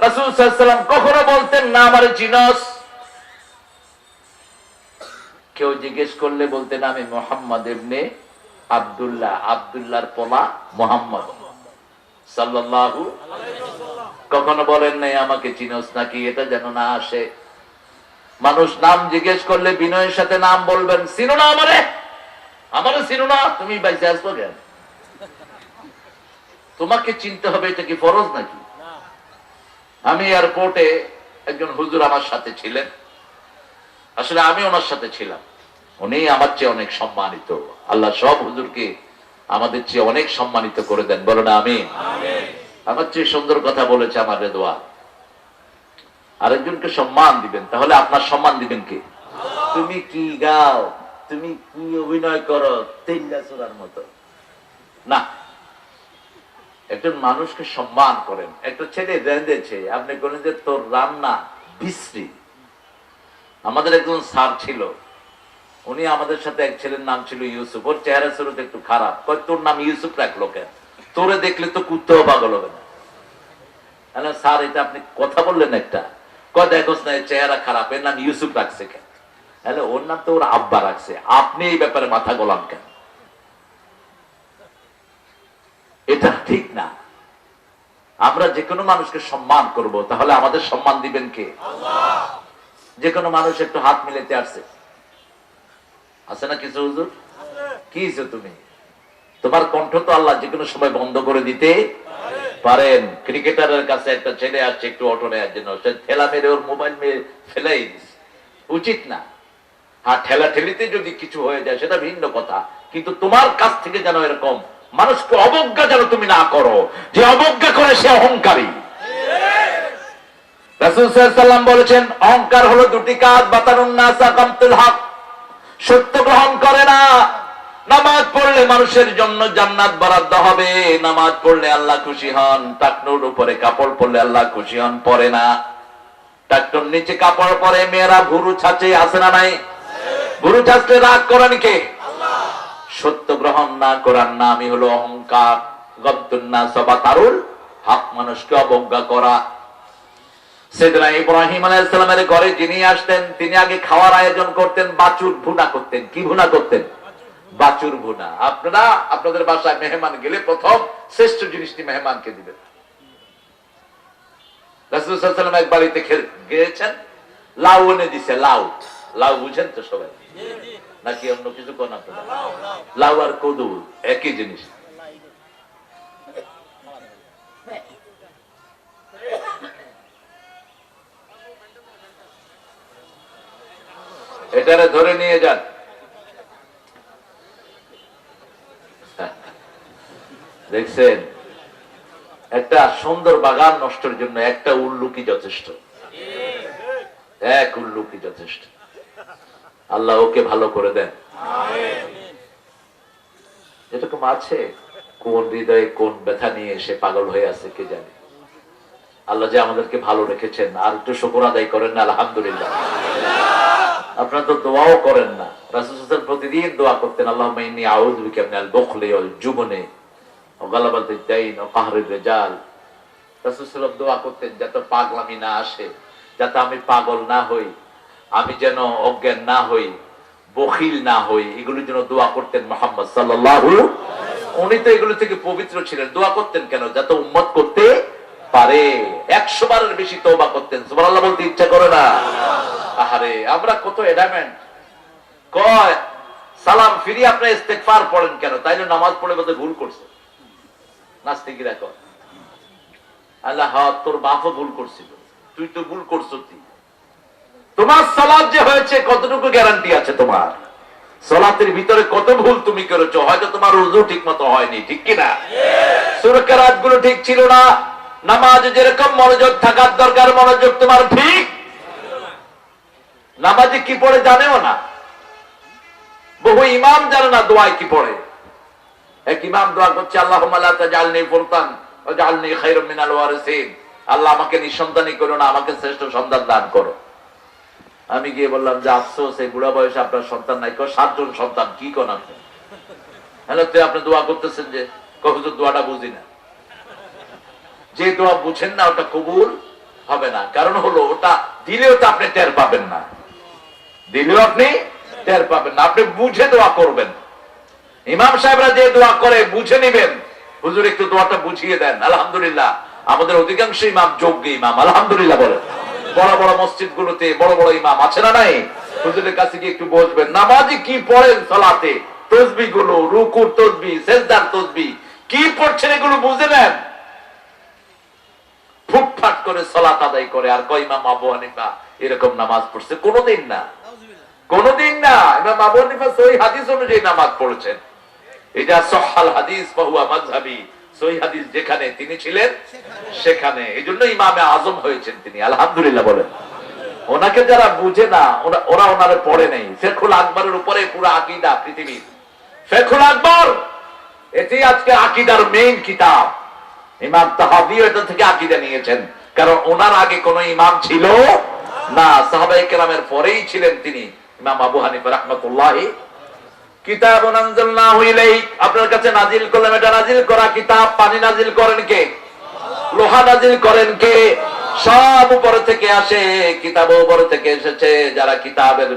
Speaker 1: রাসূল সাল্লাল্লাহু আলাইহি ওয়াসাল্লাম কখনো বলতেন না আমারে চিনস। কেউ জিজ্ঞেস করলে বলতেন আমি মুহাম্মদ ইবনে আব্দুল্লাহ, আব্দুল্লাহর পোলা মুহাম্মদ। সাল্লাল্লাহু, কখনো বলেন নাই আমাকে চিনোস নাকি, এটা যেন না আসে। মানুষ নাম জিজ্ঞেস করলে বিনয়ের সাথে নাম বলবেন, চিনো না আমারে, আমারে চিনো না, তুমি বাইসে আসবো কেন? তোমাকে চিনতে হবে, এটা কি ফরজ নাকি? আমি এয়ারপোর্টে একজন হুজুর আমার সাথে ছিলেন, আসলে আমি ওনার সাথে ছিলাম, উনি আমার চেয়ে অনেক সম্মানিত। আল্লাহ সব হুজুরকে আমাদের চেয়ে অনেক সম্মানিত করে দেন, বলো না আমিন। আমার চেয়ে সুন্দর কথা বলেছে আমার রেদওয়ান। আরেকজনকে সম্মান দিবেন, তাহলে আপনার সম্মান দিবেন কে? তুমি কি গাও, তুমি কি অভিনয় করো তিনটা চূড়ার মতো না। একজন মানুষকে সম্মান করেন। একটা ছেলে রেঁধেছে, আপনি বলেন যে তোর রান্না বিশ্রী। আমাদের একজন স্যার ছিল, উনি আমাদের সাথে, এক ছেলের নাম ছিল ইউসুফ, ওর চেহারা শুরুতে একটু খারাপ, কয় তোর নাম ইউসুফ রাখলো কেন? তোরে দেখলে তো কুত্তেও পাগল হবে না। স্যার এটা আপনি কথা বললেন একটা, কয় দেখোস না চেহারা খারাপ, এর নাম ইউসুফ রাখছে কেন? ওর নাম তো ওর আব্বা রাখছে, আপনি এই ব্যাপারে মাথা গোলাম কেন? এটা ঠিক না। আমরা যে কোনো মানুষকে সম্মান করব, তাহলে আমাদের সম্মান দিবেন কে? আল্লাহ। যে কোনো মানুষ একটু হাত মিলাতে আসছে, আছে না কিছু হুজুর? কি তুমি, তোমার কণ্ঠ তো আল্লাহ যে কোনো সময় বন্ধ করে দিতে পারেন। ক্রিকেটারের কাছে একটা ছেলে আসছে একটু অটো নেওয়ার জন্য, সে ঠেলা মেরে ওর মোবাইল মেরে ফেলাই দিচ্ছে, উচিত না। হ্যাঁ, ঠেলা ঠেলিতে যদি কিছু হয়ে যায় সেটা ভিন্ন কথা, কিন্তু তোমার কাছ থেকে যেন এরকম মানুষকে অবজ্ঞা যেন তুমি না করো, যে অবজ্ঞা করে সে অহংকারী। রাসূল সাল্লাল্লাহু আলাইহি ওয়াসাল্লাম বলেছেন, অহংকার হলো দুটি কাজ, বাতানুন নাসা কামতুল হক, সত্য গ্রহণ করে না। নামাজ পড়লে মানুষের জন্য জান্নাত বরাদ্দ হবে, নামাজ পড়লে আল্লাহ খুশি হন। টাকনুর উপরে কাপড় পরলে আল্লাহ খুশি হন, পরে না। টাকনুর নিচে কাপড় পরে মেয়েরা ভুরু ছাঁচে, আছে না নাই? ভুরু ছাঁচলে রাগ করেন কে? আল্লাহ। সত্য গ্রহণ না করার নামই হলো অহংকার। গমতুন নাস বাতারুল হক, মানুষকে অবজ্ঞা করা। সাইয়েদনা ইব্রাহিম আলাইহিস সালামের ঘরে যিনি আসতেন, তিনি আগে খাওয়ার আয়োজন করতেন, বাছুর ভুনা করতেন। কি ভুনা করতেন? বাছুর ভুনা। আপনারা আপনাদের বাসায় মেহমান গেলে প্রথম শ্রেষ্ঠ জিনিসটি মেহমানকে দিবেন। রাসূল সাল্লাল্লাহু আলাইহি ওয়াসাল্লাম এক বাড়িতে গিয়েছেন, লাউ এনে দিছে। লাউ, লাউ বুঝেন তো সবাই নাকি অন্য কিছু কোন? আপনারা লাউ আর কদু একই জিনিস। এটারে ধরে নিয়ে যান। দেখছেন, একটা সুন্দর বাগান নষ্টের জন্য একটা উল্লুকি যথেষ্ট, এক উল্লুকি যথেষ্ট। আল্লাহ ওকে ভালো করে দেন। এরকম আছে, কোন হৃদয়ে কোন ব্যথা নিয়ে এসে পাগল হয়ে আছে কে জানে। আল্লাহ যে আমাদেরকে ভালো রেখেছেন, আর একটু শুকর আদায় করেন না আলহামদুলিল্লাহ। আপনারা তো দোয়াও করেন না। রাসূল সাল্লাল্লাহু আলাইহি ওয়াসাল্লাম প্রতিদিন দোয়া করতেন, আল্লাহুম্মা ইন্নী আউযু বিকা মিনাল বুখলি ওয়াল জুবনি ওয়া গালাবাতিদ দাইন ওয়া কাহরির রিজাল। রাসূল সাল্লাল্লাহু আলাইহি ওয়াসাল্লাম দোয়া করতেন যাতে পাগলামি না আসে, যাতে আমি পাগল না হই, আমি যেন অজ্ঞান না হই, বখিল না হই, এগুলোর জন্য দোয়া করতেন মুহাম্মদ সাল্লাল্লাহু আলাইহি ওয়াসাল্লাম। উনি তো এগুলো থেকে পবিত্র ছিলেন। দোয়া করতেন কেন? যাতে উম্মত করতে পারে। 100 বারের বেশি তওবা করতেন। সুবহানাল্লাহ বলতে ইচ্ছা করে না? আহারে, আমরা কত এডামেন্ট। কয় সালাম ফিরিয়ে আপনি ইস্তেগফার পড়েন কেন? তাইলে নামাজ পড়ে বোধহয় ভুল করছে। নাস্তিকরা কয় আল্লাহ তোর বাপও ভুল করছিল, তুই তো ভুল করছো। তোমার সালাত যে হয়েছে কতটুকু গ্যারান্টি আছে? তোমার সালাতের ভিতরে কত ভুল তুমি করেছো? হয়তো তোমার ওযু ঠিক মতো হয়নি, ঠিক কি না? সূরা কিরাত গুলো ঠিক ছিল না। নামাজে যেরকম মনোযোগ থাকার দরকার, মনোযোগ তোমার ঠিক। নামাজে কি পড়ে জানেও না। বহু ইমাম জানে না দোয়ায় কি পড়ে। এক ইমাম দোয়া করছে, আল্লাহুম্মা লা তাজআলনি ফুরতান ওয়াজআলনি খায়রাম মিনাল ওয়ারিসিন। আল্লাহ আমাকে নিঃসন্তানই করো না, আমাকে শ্রেষ্ঠ সন্তান দান করো। আমি গিয়ে বললাম যে আফসোস, এই বুড়া বয়সে আপনার সন্তান নাই। 7 জন সন্তান, কি কোন আপনি? হ্যালো, তুই আপনি দোয়া করতেছেন যে? হুজুর দোয়াটা বুঝি না। যে দোয়া বুঝেন না ওটা কবুল হবে না। কারণ হলো ওটা দিলেও তো আপনি টের পাবেন না, দিলেও আপনি টের পাবেন না। আপনি বুঝে দোয়া করবেন। ইমাম সাহেবরা যে দোয়া করে বুঝে নিবেন, হুজুর একটু দোয়াটা বুঝিয়ে দেন। আলহামদুলিল্লাহ আমাদের অধিকাংশ ইমাম যোগ্য ইমাম, আলহামদুলিল্লাহ বলেন। বড় বড় মসজিদ গুলোতে বড় বড় ইমাম আছে না নাই? হুজুরের কাছে গিয়ে একটু বসবেন, নামাজি কি পড়েন সালাতে, তসবিহ গুলো, রুকুর তসবিহ, সেজদার তসবিহ কি পড়ছেন এগুলো বুঝে নেন। ফুটফাট করে সালাত আদায় করে আর কয় ইমাম আবু হানিফা এরকম নামাজ পড়ছে? কোনদিন না, কোনদিন না। ইমাম আবু হানিফা সহিহ হাদিস অনুযায়ী নামাজ পড়েছেন। এটা সহহাল হাদিস ফাহুয়া মাযহাবি, সহিহ হাদিস যেখানে তিনি ছিলেন সেখানে, এইজন্য ইমামে আজম হয়েছেন তিনি, আলহামদুলিল্লাহ বলেন। ওনাকে যারা বুঝে না ওরা ওনারে পড়ে নাই। ফিকহুল আকবরের উপরে পুরো আকীদা পৃথিবীর, ফিকহুল আকবর এটি আজকে আকীদার মেইন কিতাব। ইমাম তাহাবীও এটা থেকে আকীদা নিয়েছেন, কারণ ওনার আগে কোন ইমাম ছিল না, সাহাবায়ে কেরামের পরেই ছিলেন তিনি ইমাম আবু হানিফা রাহমাতুল্লাহি। কিতাবুন আনজালনাহু ইলাইক, আপনার কাছে নাজিল করলাম, এটা নাজিল করা কিতাব। পানি নাজিল করেন কে? লোহা নাজিল করেন কে? সব উপর থেকে আসে, কিতাব উপর থেকে এসেছে। যারা কিতাবের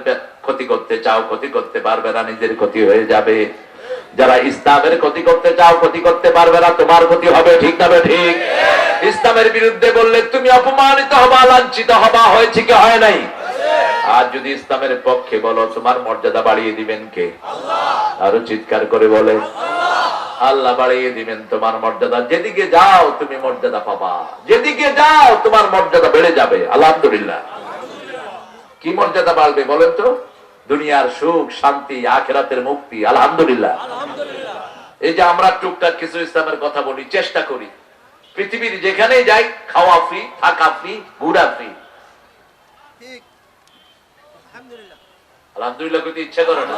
Speaker 1: ক্ষতি করতে চাও ক্ষতি করতে পারবে না, নিজের ক্ষতি হয়ে যাবে। যারা ইসলামের ক্ষতি করতে চাও ক্ষতি করতে পারবে না, তোমার ক্ষতি হবে। ঠিক না ঠিক? ইসলামের বিরুদ্ধে বললে তুমি অপমানিত হবা, লাঞ্ছিত হবা। হয়েছে কি হয় নাই? আর যদি ইসলামের পক্ষে বলো, তোমার মর্যাদা বাড়িয়ে দিবেন কে? আরো চিৎকার করে বলে, আল্লাহ বাড়িয়ে দিবেন তোমার মর্যাদা। যেদিকে যাও তুমি মর্যাদা পাবা, যেদিকে যাও তোমার মর্যাদা বেড়ে যাবে। আলহামদুলিল্লাহ। কি মর্যাদা বাড়বে বলেন তো? দুনিয়ার সুখ, শান্তি, আখিরাতের মুক্তি। আলহামদুলিল্লাহ। এই যে আমরা টুকটাক কিছু ইসলামের কথা বলি, চেষ্টা করি, পৃথিবীর যেখানেই যাই খাওয়া ফ্রি, থাকা ফ্রি, ঘোরা ফ্রি। আলহামদুলিল্লাহ করতে ইচ্ছা করে না?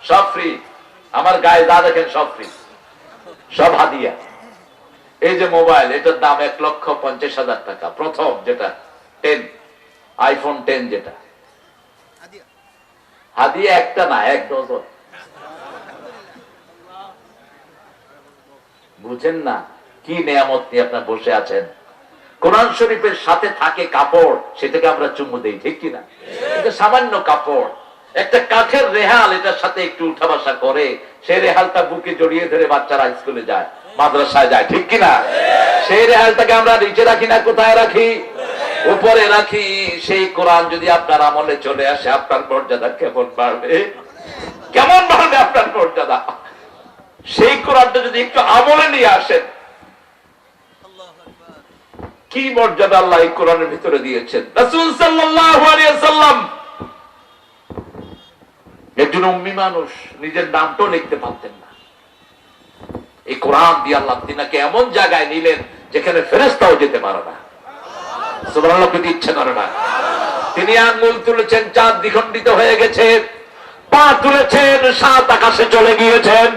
Speaker 1: সব ফ্রি। আমার গায়ে যা দেখেন সব ফ্রি, সব হাদিয়া। এই যে মোবাইল, এটার দাম 1,50,000 টাকা। প্রথম যেটা 10, আইফোন 10 যেটা হাদিয়া, একটা না, 1 ডজন। বুঝেন না কি নিয়ামত নিয়ে আপনার বসে আছেন। কোরআন শরীফের সাথে থাকে কাপড়, সেটাকে আমরা চুমু দেই, ঠিক কিনা? এটা সামান্য কাপড়, একটা কাঠের রেহাল, এটার সাথে একটু উঠা বসা করে, সেই রেহালটা বুকে জড়িয়ে ধরে বাচ্চারা স্কুলে যায়, মাদ্রাসায় যায়, ঠিক কিনা? সেই রেহালটাকে আমরা নিচে রাখি না, কোথায় রাখি? উপরে রাখি। সেই কোরআন যদি আপনার আমলে চলে আসে, আপনার মর্যাদা কেমন বাড়বে, কেমন বাড়বে আপনার মর্যাদা। সেই কোরআনটা যদি একটু আমলে নিয়ে আসেন, কি মর্যাদা আল্লাহ এই কোরআনের ভিতরে দিয়েছেন। রাসূল সাল্লাল্লাহু আলাইহি ওয়াসাল্লাম একজন উম্মি মানুষ, নিজের নামটাও লিখতে পারতেন না। এই কোরআন দিয়ে আল্লাহ তিনাকে এমন জায়গায় নিলেন যেখানে ফেরেশতাও যেতে পারে না। সুবহানাল্লাহ, যদি ইচ্ছা করে না। তিনি আঙ্গুল তুলেছেন, চাঁদ দ্বিখণ্ডিত হয়ে গেছে। পা তুলেছেন, 7 আকাশে চলে গিয়েছেন।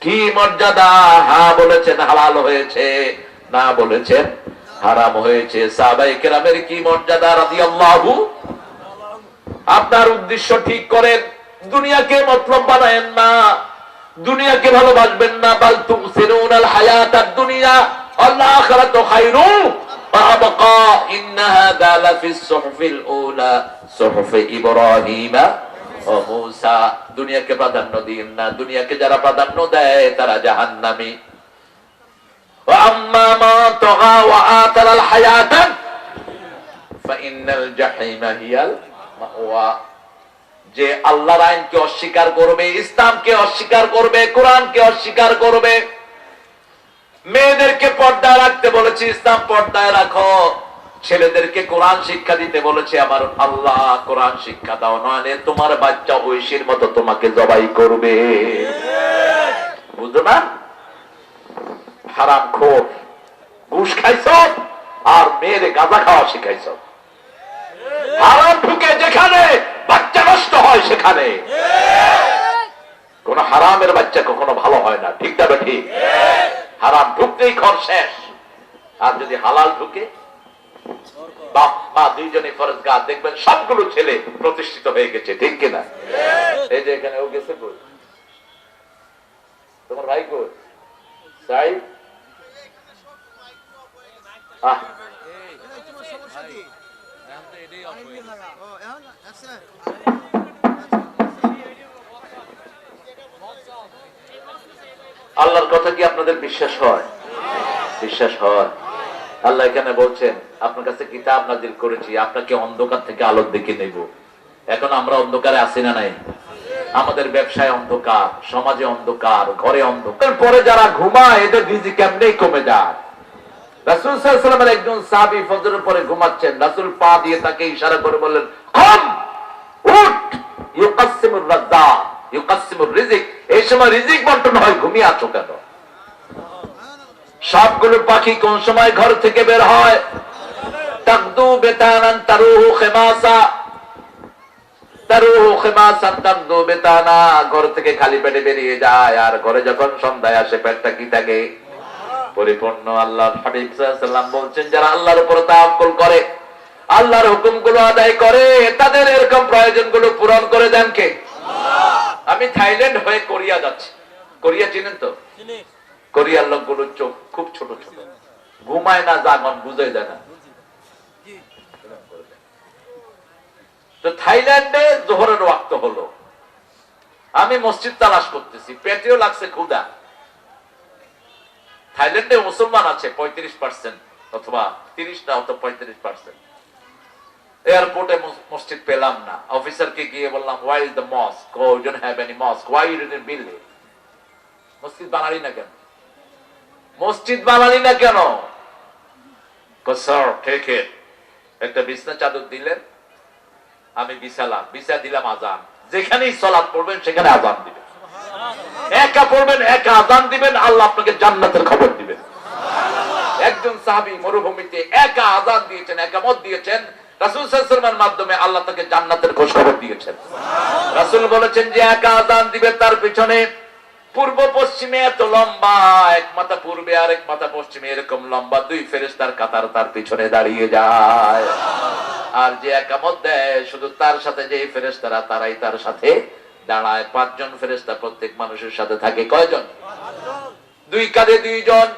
Speaker 1: কি মর্যাদা! হ্যাঁ বলেছেন হালাল হয়েছে, না বলেছেন হারাম হয়েছে। সাহাবায়ে কেরামের কি মর্যাদা রাদিয়াল্লাহু। আপনার উদ্দেশ্য ঠিক করেন, দুনিয়াকে মতলব বানায়েন না, দুনিয়াকে ভালোবাসবেন না। বাল তুসিরুনাল হায়াতাদ দুনিয়া ওয়াল আখিরাতু খায়রুন ওয়া আবকা ইন্না হাযা লাফিস সুহফিল উলা সুহফি ইব্রাহিম ও মূসা। দুনিয়াকে প্রাধান্য দিন না, দুনিয়াকে যারা প্রাধান্য দেয় তারা জাহান্নামী। ওয়া আম্মা মা তাগা ওয়া আতারাল হায়াতা ফাইন্নাল জাহিমা হিয়াল মাওয়া। যে আল্লাহর আইনকে অস্বীকার করবে, ইসলামকে অস্বীকার করবে, কোরআনকে অস্বীকার করবে। মেয়েদেরকে পর্দায় রাখতে বলেছে, ইসলাম পর্দায় রাখো। ছেলেদেরকে কোরআন শিক্ষা দিতে বলেছে আমার আল্লাহ, কোরআন শিক্ষা দাও, নয় তোমার বাচ্চা ঐশীর মতো তোমাকে জবাই করবে। বুঝো না? হারামখোর, ঘুষ খাইছ আর মেয়েরে গাঁজা খাওয়া শিখাইছ। হারাম ঢুকে যেখানে বাচ্চা নষ্ট হয় সেখানে। কোন হারামের বাচ্চা কখনো ভালো হয় না, ঠিক না ঠিক? হারাম ঢুকতেই ঘর শেষ। আর যদি হালাল ঢুকে, বাপ মা দুইজনই ফরজগার, দেখবেন সবগুলো ছেলে প্রতিষ্ঠিত হয়ে গেছে, ঠিক কিনা? এই যে এখানে ও গেছে কই, তোমার ভাই কই? সাইদ আল্লাহর কথা কি আপনাদের বিশ্বাস হয়? বিশ্বাস হয়? আল্লাহ এখানে বলছেন আপনার কাছে কিতাব নাজিল করেছি, আপনাকে অন্ধকার থেকে আলোর দিকে নেব। এখন আমরা অন্ধকারে আছি না নাই? আমাদের ব্যবসায় অন্ধকার, সমাজে অন্ধকার, ঘরে অন্ধকার। পরে যারা ঘুমায় এদের রিজিক এমনি কমে যায়। রাসূল সাল্লাল্লাহু আলাইহি ওয়াসাল্লামের একজন সাহাবী ফজরের পরে ঘুমাচ্ছেন, রাসূল পা দিয়ে তাকে ইশারা করে বললেন, কম, উঠ, ইউকাসসিমুর রাজ্জাক, ইউকাসসিমুর রিজিক। এই সময় রিজিক বন্টন হয়, ঘুমিয়ে আছো কেন? সবগুলো পাখি কোন সময় ঘর থেকে বের হয়? তাকদু বেতানান তারুহু খিমাসা, তারুহু খিমাসান তাকদু বেতানা। ঘর থেকে খালি পেটে বেরিয়ে যায়, আর ঘরে যখন সন্ধ্যায় আসে পেটটা কি থাকে? পরিপূর্ণ। আল্লাহর হাবিব সাল্লাল্লাহু আলাইহি ওয়াসাল্লাম বলছেন যারা আল্লাহর উপর তাওয়াক্কুল করে, আল্লাহর হুকুমগুলো আদায় করে, তাদের এরকম প্রয়োজনগুলো পূরণ করে দেন কে? আল্লাহ। আমি থাইল্যান্ড হয়ে কোরিয়া যাচ্ছি। কোরিয়া চিনেন তো? কোরিয়ার লোকগুলোর চোখ খুব ছোট ছোট, ঘুমায় না, জাগন বুঝে যায় না। তো থাইল্যান্ডে জোহরের ওয়াক্ত হলো, আমি মসজিদ তালাশ করতেছি, পেটেও লাগছে ক্ষুধা। থাইল্যান্ডে মুসলমান আছে 35% অথবা 30 না অথবা 35%। এয়ারপোর্টে মসজিদ পেলাম না। অফিসারকে গিয়ে বললাম, হোয়াই ইজ দ্য মস্ক? ও, we don't have any mosque. Why you didn't build it? মসজিদ বানালি না কেন? মসজিদ বানালি না কেন? স্যার ঠিক একটা বিছনা চাদর দিলেন, আমি বিছালাম, বিছা দিলাম, আজান। যেখানেই সালাত পড়বেন সেখানে আজান দিবেন, একা পড়বেন, একা আজান দিবেন, আল্লাহ আপনাকে জান্নাতের খবর দিবেন। একজন সাহাবী মরুভূমিতে একা আজান দিয়েছেন, একামত দিয়েছেন, রাসূল সাল্লাল্লাহু আলাইহি ওয়াসাল্লামের মাধ্যমে আল্লাহ তাকে জান্নাতের খোঁজ খবর দিয়েছেন। রাসূল বলেছেন যে একা আজান দিবে, তার পিছনে পূর্ব পশ্চিমে এত লম্বা, এক মাথা পূর্বে আর এক মাথা পশ্চিমে এরকম লম্বা 2 ফেরেশতার কাতার তার পিছনে দাঁড়িয়ে যায়। আর যে একামত দেয় শুধু তার সাথে যে ফেরেশতারা, তারাই তার সাথে দাঁড়ায়। 5 জন ফেরেশতা প্রত্যেক মানুষের সাথে থাকে। কয়জন? 2 কাঁধে 2 জন,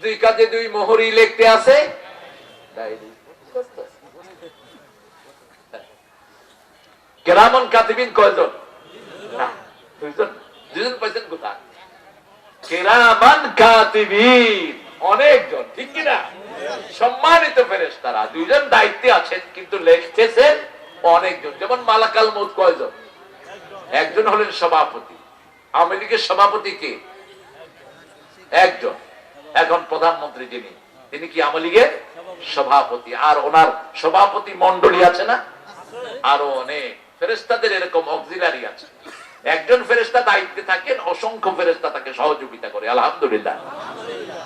Speaker 1: 2 কাঁধে 2 মোহরি লিখতে আছে। কিরামান কাতিবিন কয়জন? না, 2 জন। 2 জন পাইছেন কোথায়? কিরামান কাতিবিন অনেকজন, ঠিক কি না? সম্মানিত ফেরেশতারা 2 জন দায়িত্বে আছেন, কিন্তু লিখতেছেন অনেকজন। যেমন মালাকাল মউত কয়জন? একজন হলেন সভাপতি। আওয়ামী লীগের সভাপতি কে? একজন। এখন প্রধানমন্ত্রী যিনি, তিনি কি আওয়ামী লীগের সভাপতি? আর ওনার সভাপতি মন্ডলী আছে না? আরো অনেক ফেরেশতাদের এরকম অক্সিলারি আছে। একজন ফেরেশতা দায়িত্বে থাকেন, অসংখ্য ফেরেশতা তাকে সহযোগিতা করে। আলহামদুলিল্লাহ।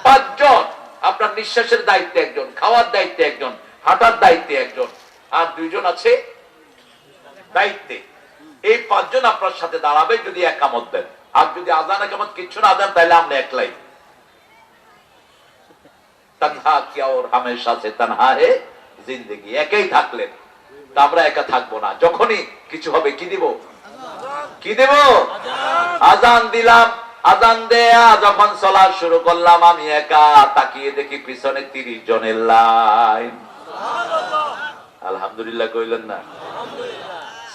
Speaker 1: 5 জন। আপনার নিঃশ্বাসের দায়িত্বে একজন, খাওয়ার দায়িত্বে একজন, হাঁটার দায়িত্বে একজন, আর 2 জন আছে দায়িত্বে। এই 5 জন আপনার সাথে দাঁড়াবে যদি একামত দেন। আর যদি আজান একামত কিছু না দেন, তাহলে আপনি একলাই। তনহা কিয়া ওর হামেশা সে তনহা হে জিন্দেগি। একাই থাকলেন, তা আমরা একা থাকবো না। যখনই কিছু হবে কি দিব? কি দেব? আজান দিলাম। আজান দেয়া যখন সালাত শুরু করলাম, আমি একা তাকিয়ে দেখি পিছনে 30 জনের লাইন। আলহামদুলিল্লাহ কইলেন না?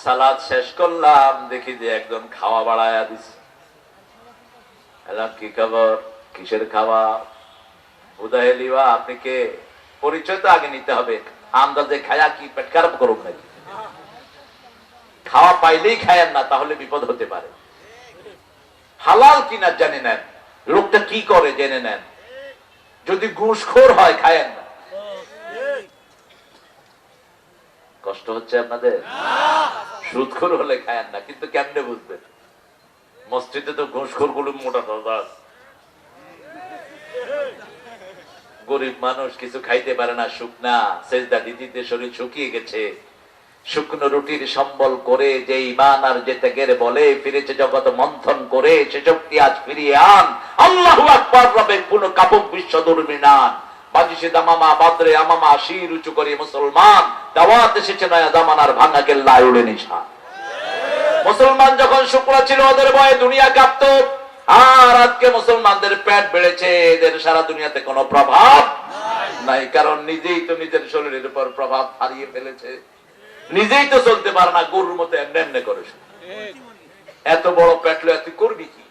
Speaker 1: সালাত শেষ করলাম, দেখি যে একজন খাওয়া বাড়ায়া দিছে। কি খবর? কিসের খাওয়া? হুদাহেলিওয়া। আপনি কে? পরিচয় তো আগে নিতে হবে। আন্দাজে খায়া কি পেট খারাপ করুক নাকি? খাওয়া পাইলেই খায়েন না, তাহলে বিপদ হতে পারে। হালাল কিনা জেনে নেন, লোকটা কি করে জেনে নেন। যদি ঘুষখোর হয় খায়েন না। কষ্ট হচ্ছে আপনাদের? সুদখোর হলে খায়েন না, কিন্তু কেমনে বুঝবেন? মসজিদে তো ঘুষখোর গুলো মোটা তাজা। গরিব মানুষ কিছু খাইতে পারে না, শুকনা সেজদা দিতে শরীর শুকিয়ে গেছে। শুকনো রুটির সম্বল করে যে ইমান আর যে ত্যাগের বলে ফিরেছে জগৎ মন্থন করে, সে শক্তি আজ ফিরিয়ে আন। আল্লাহু আকবার। রবে কোন কাপক বিশ্ব দুর্বিনান। বাজিসে দামামা বাদরে আমামা শির উঁচু করে মুসলমান। দাওয়াত এসেছে নয়া জামানার ভাঙা কেল্লায় উড়ে নিশান। মুসলমান যখন শুকনা ছিল, ওদের ভয়ে দুনিয়া কাঁপত। আর আজকে মুসলমানদের পেট বেড়েছে, এদের সারা দুনিয়াতে কোনো প্রভাব নাই। কারণ নিজেই তো নিজের শরীরের উপর প্রভাব হারিয়ে ফেলেছে। নিজেই তো চলতে পারে না, গরুর মতো এমনি এমনি করে। এত বড় পেটলো, তুই করবি কি?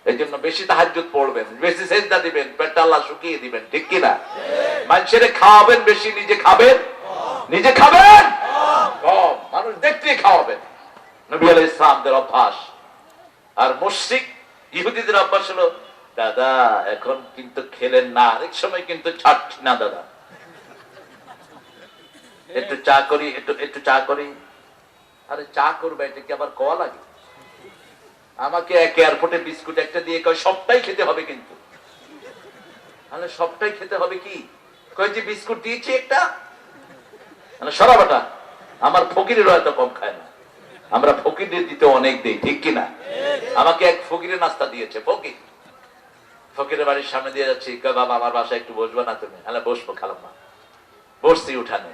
Speaker 1: এই জন্য বেশি তাহাজ্জুদ পড়বেন, বেশি সেজদা দিবেন, পেটটা আল্লাহ শুকিয়ে দিবেন, ঠিক কিনা? মানুষের খাওয়াবেন বেশি, নিজে খাবেন, নিজে খাবেন কম, মানুষ দেখতে খাওয়াবেন। নবী আলাইহিস সালামদের অভ্যাস। আর মুশরিক ইহুদিদের অভ্যাস হলো, দাদা এখন কিন্তু খেলেন না, আরেক সময় কিন্তু ছাড়ছি না দাদা, একটু চা করি, একটু চা করি। আরে চা করবে, এটা কি আবার কওয়া লাগে? আমাকে এক এয়ারপোর্টে বিস্কুট একটা দিয়ে কয় সবটাই খেতে হবে, কিন্তু তাহলে সবটাই খেতে হবে কি? কয় যে বিস্কুট দিয়েছি একটা, সরাবাটা। আমার ফকিরের হয়তো কম খায় না, আমরা ফকিরের দিতে অনেক দেই, ঠিক কিনা? আমাকে এক ফকিরের নাস্তা দিয়েছে, ফকিরের বাড়ির সামনে দিয়ে যাচ্ছি, কয় বাবা আমার বাসায় একটু বসবো না তুমি? বসবো, খালাম না। বসছি উঠানে,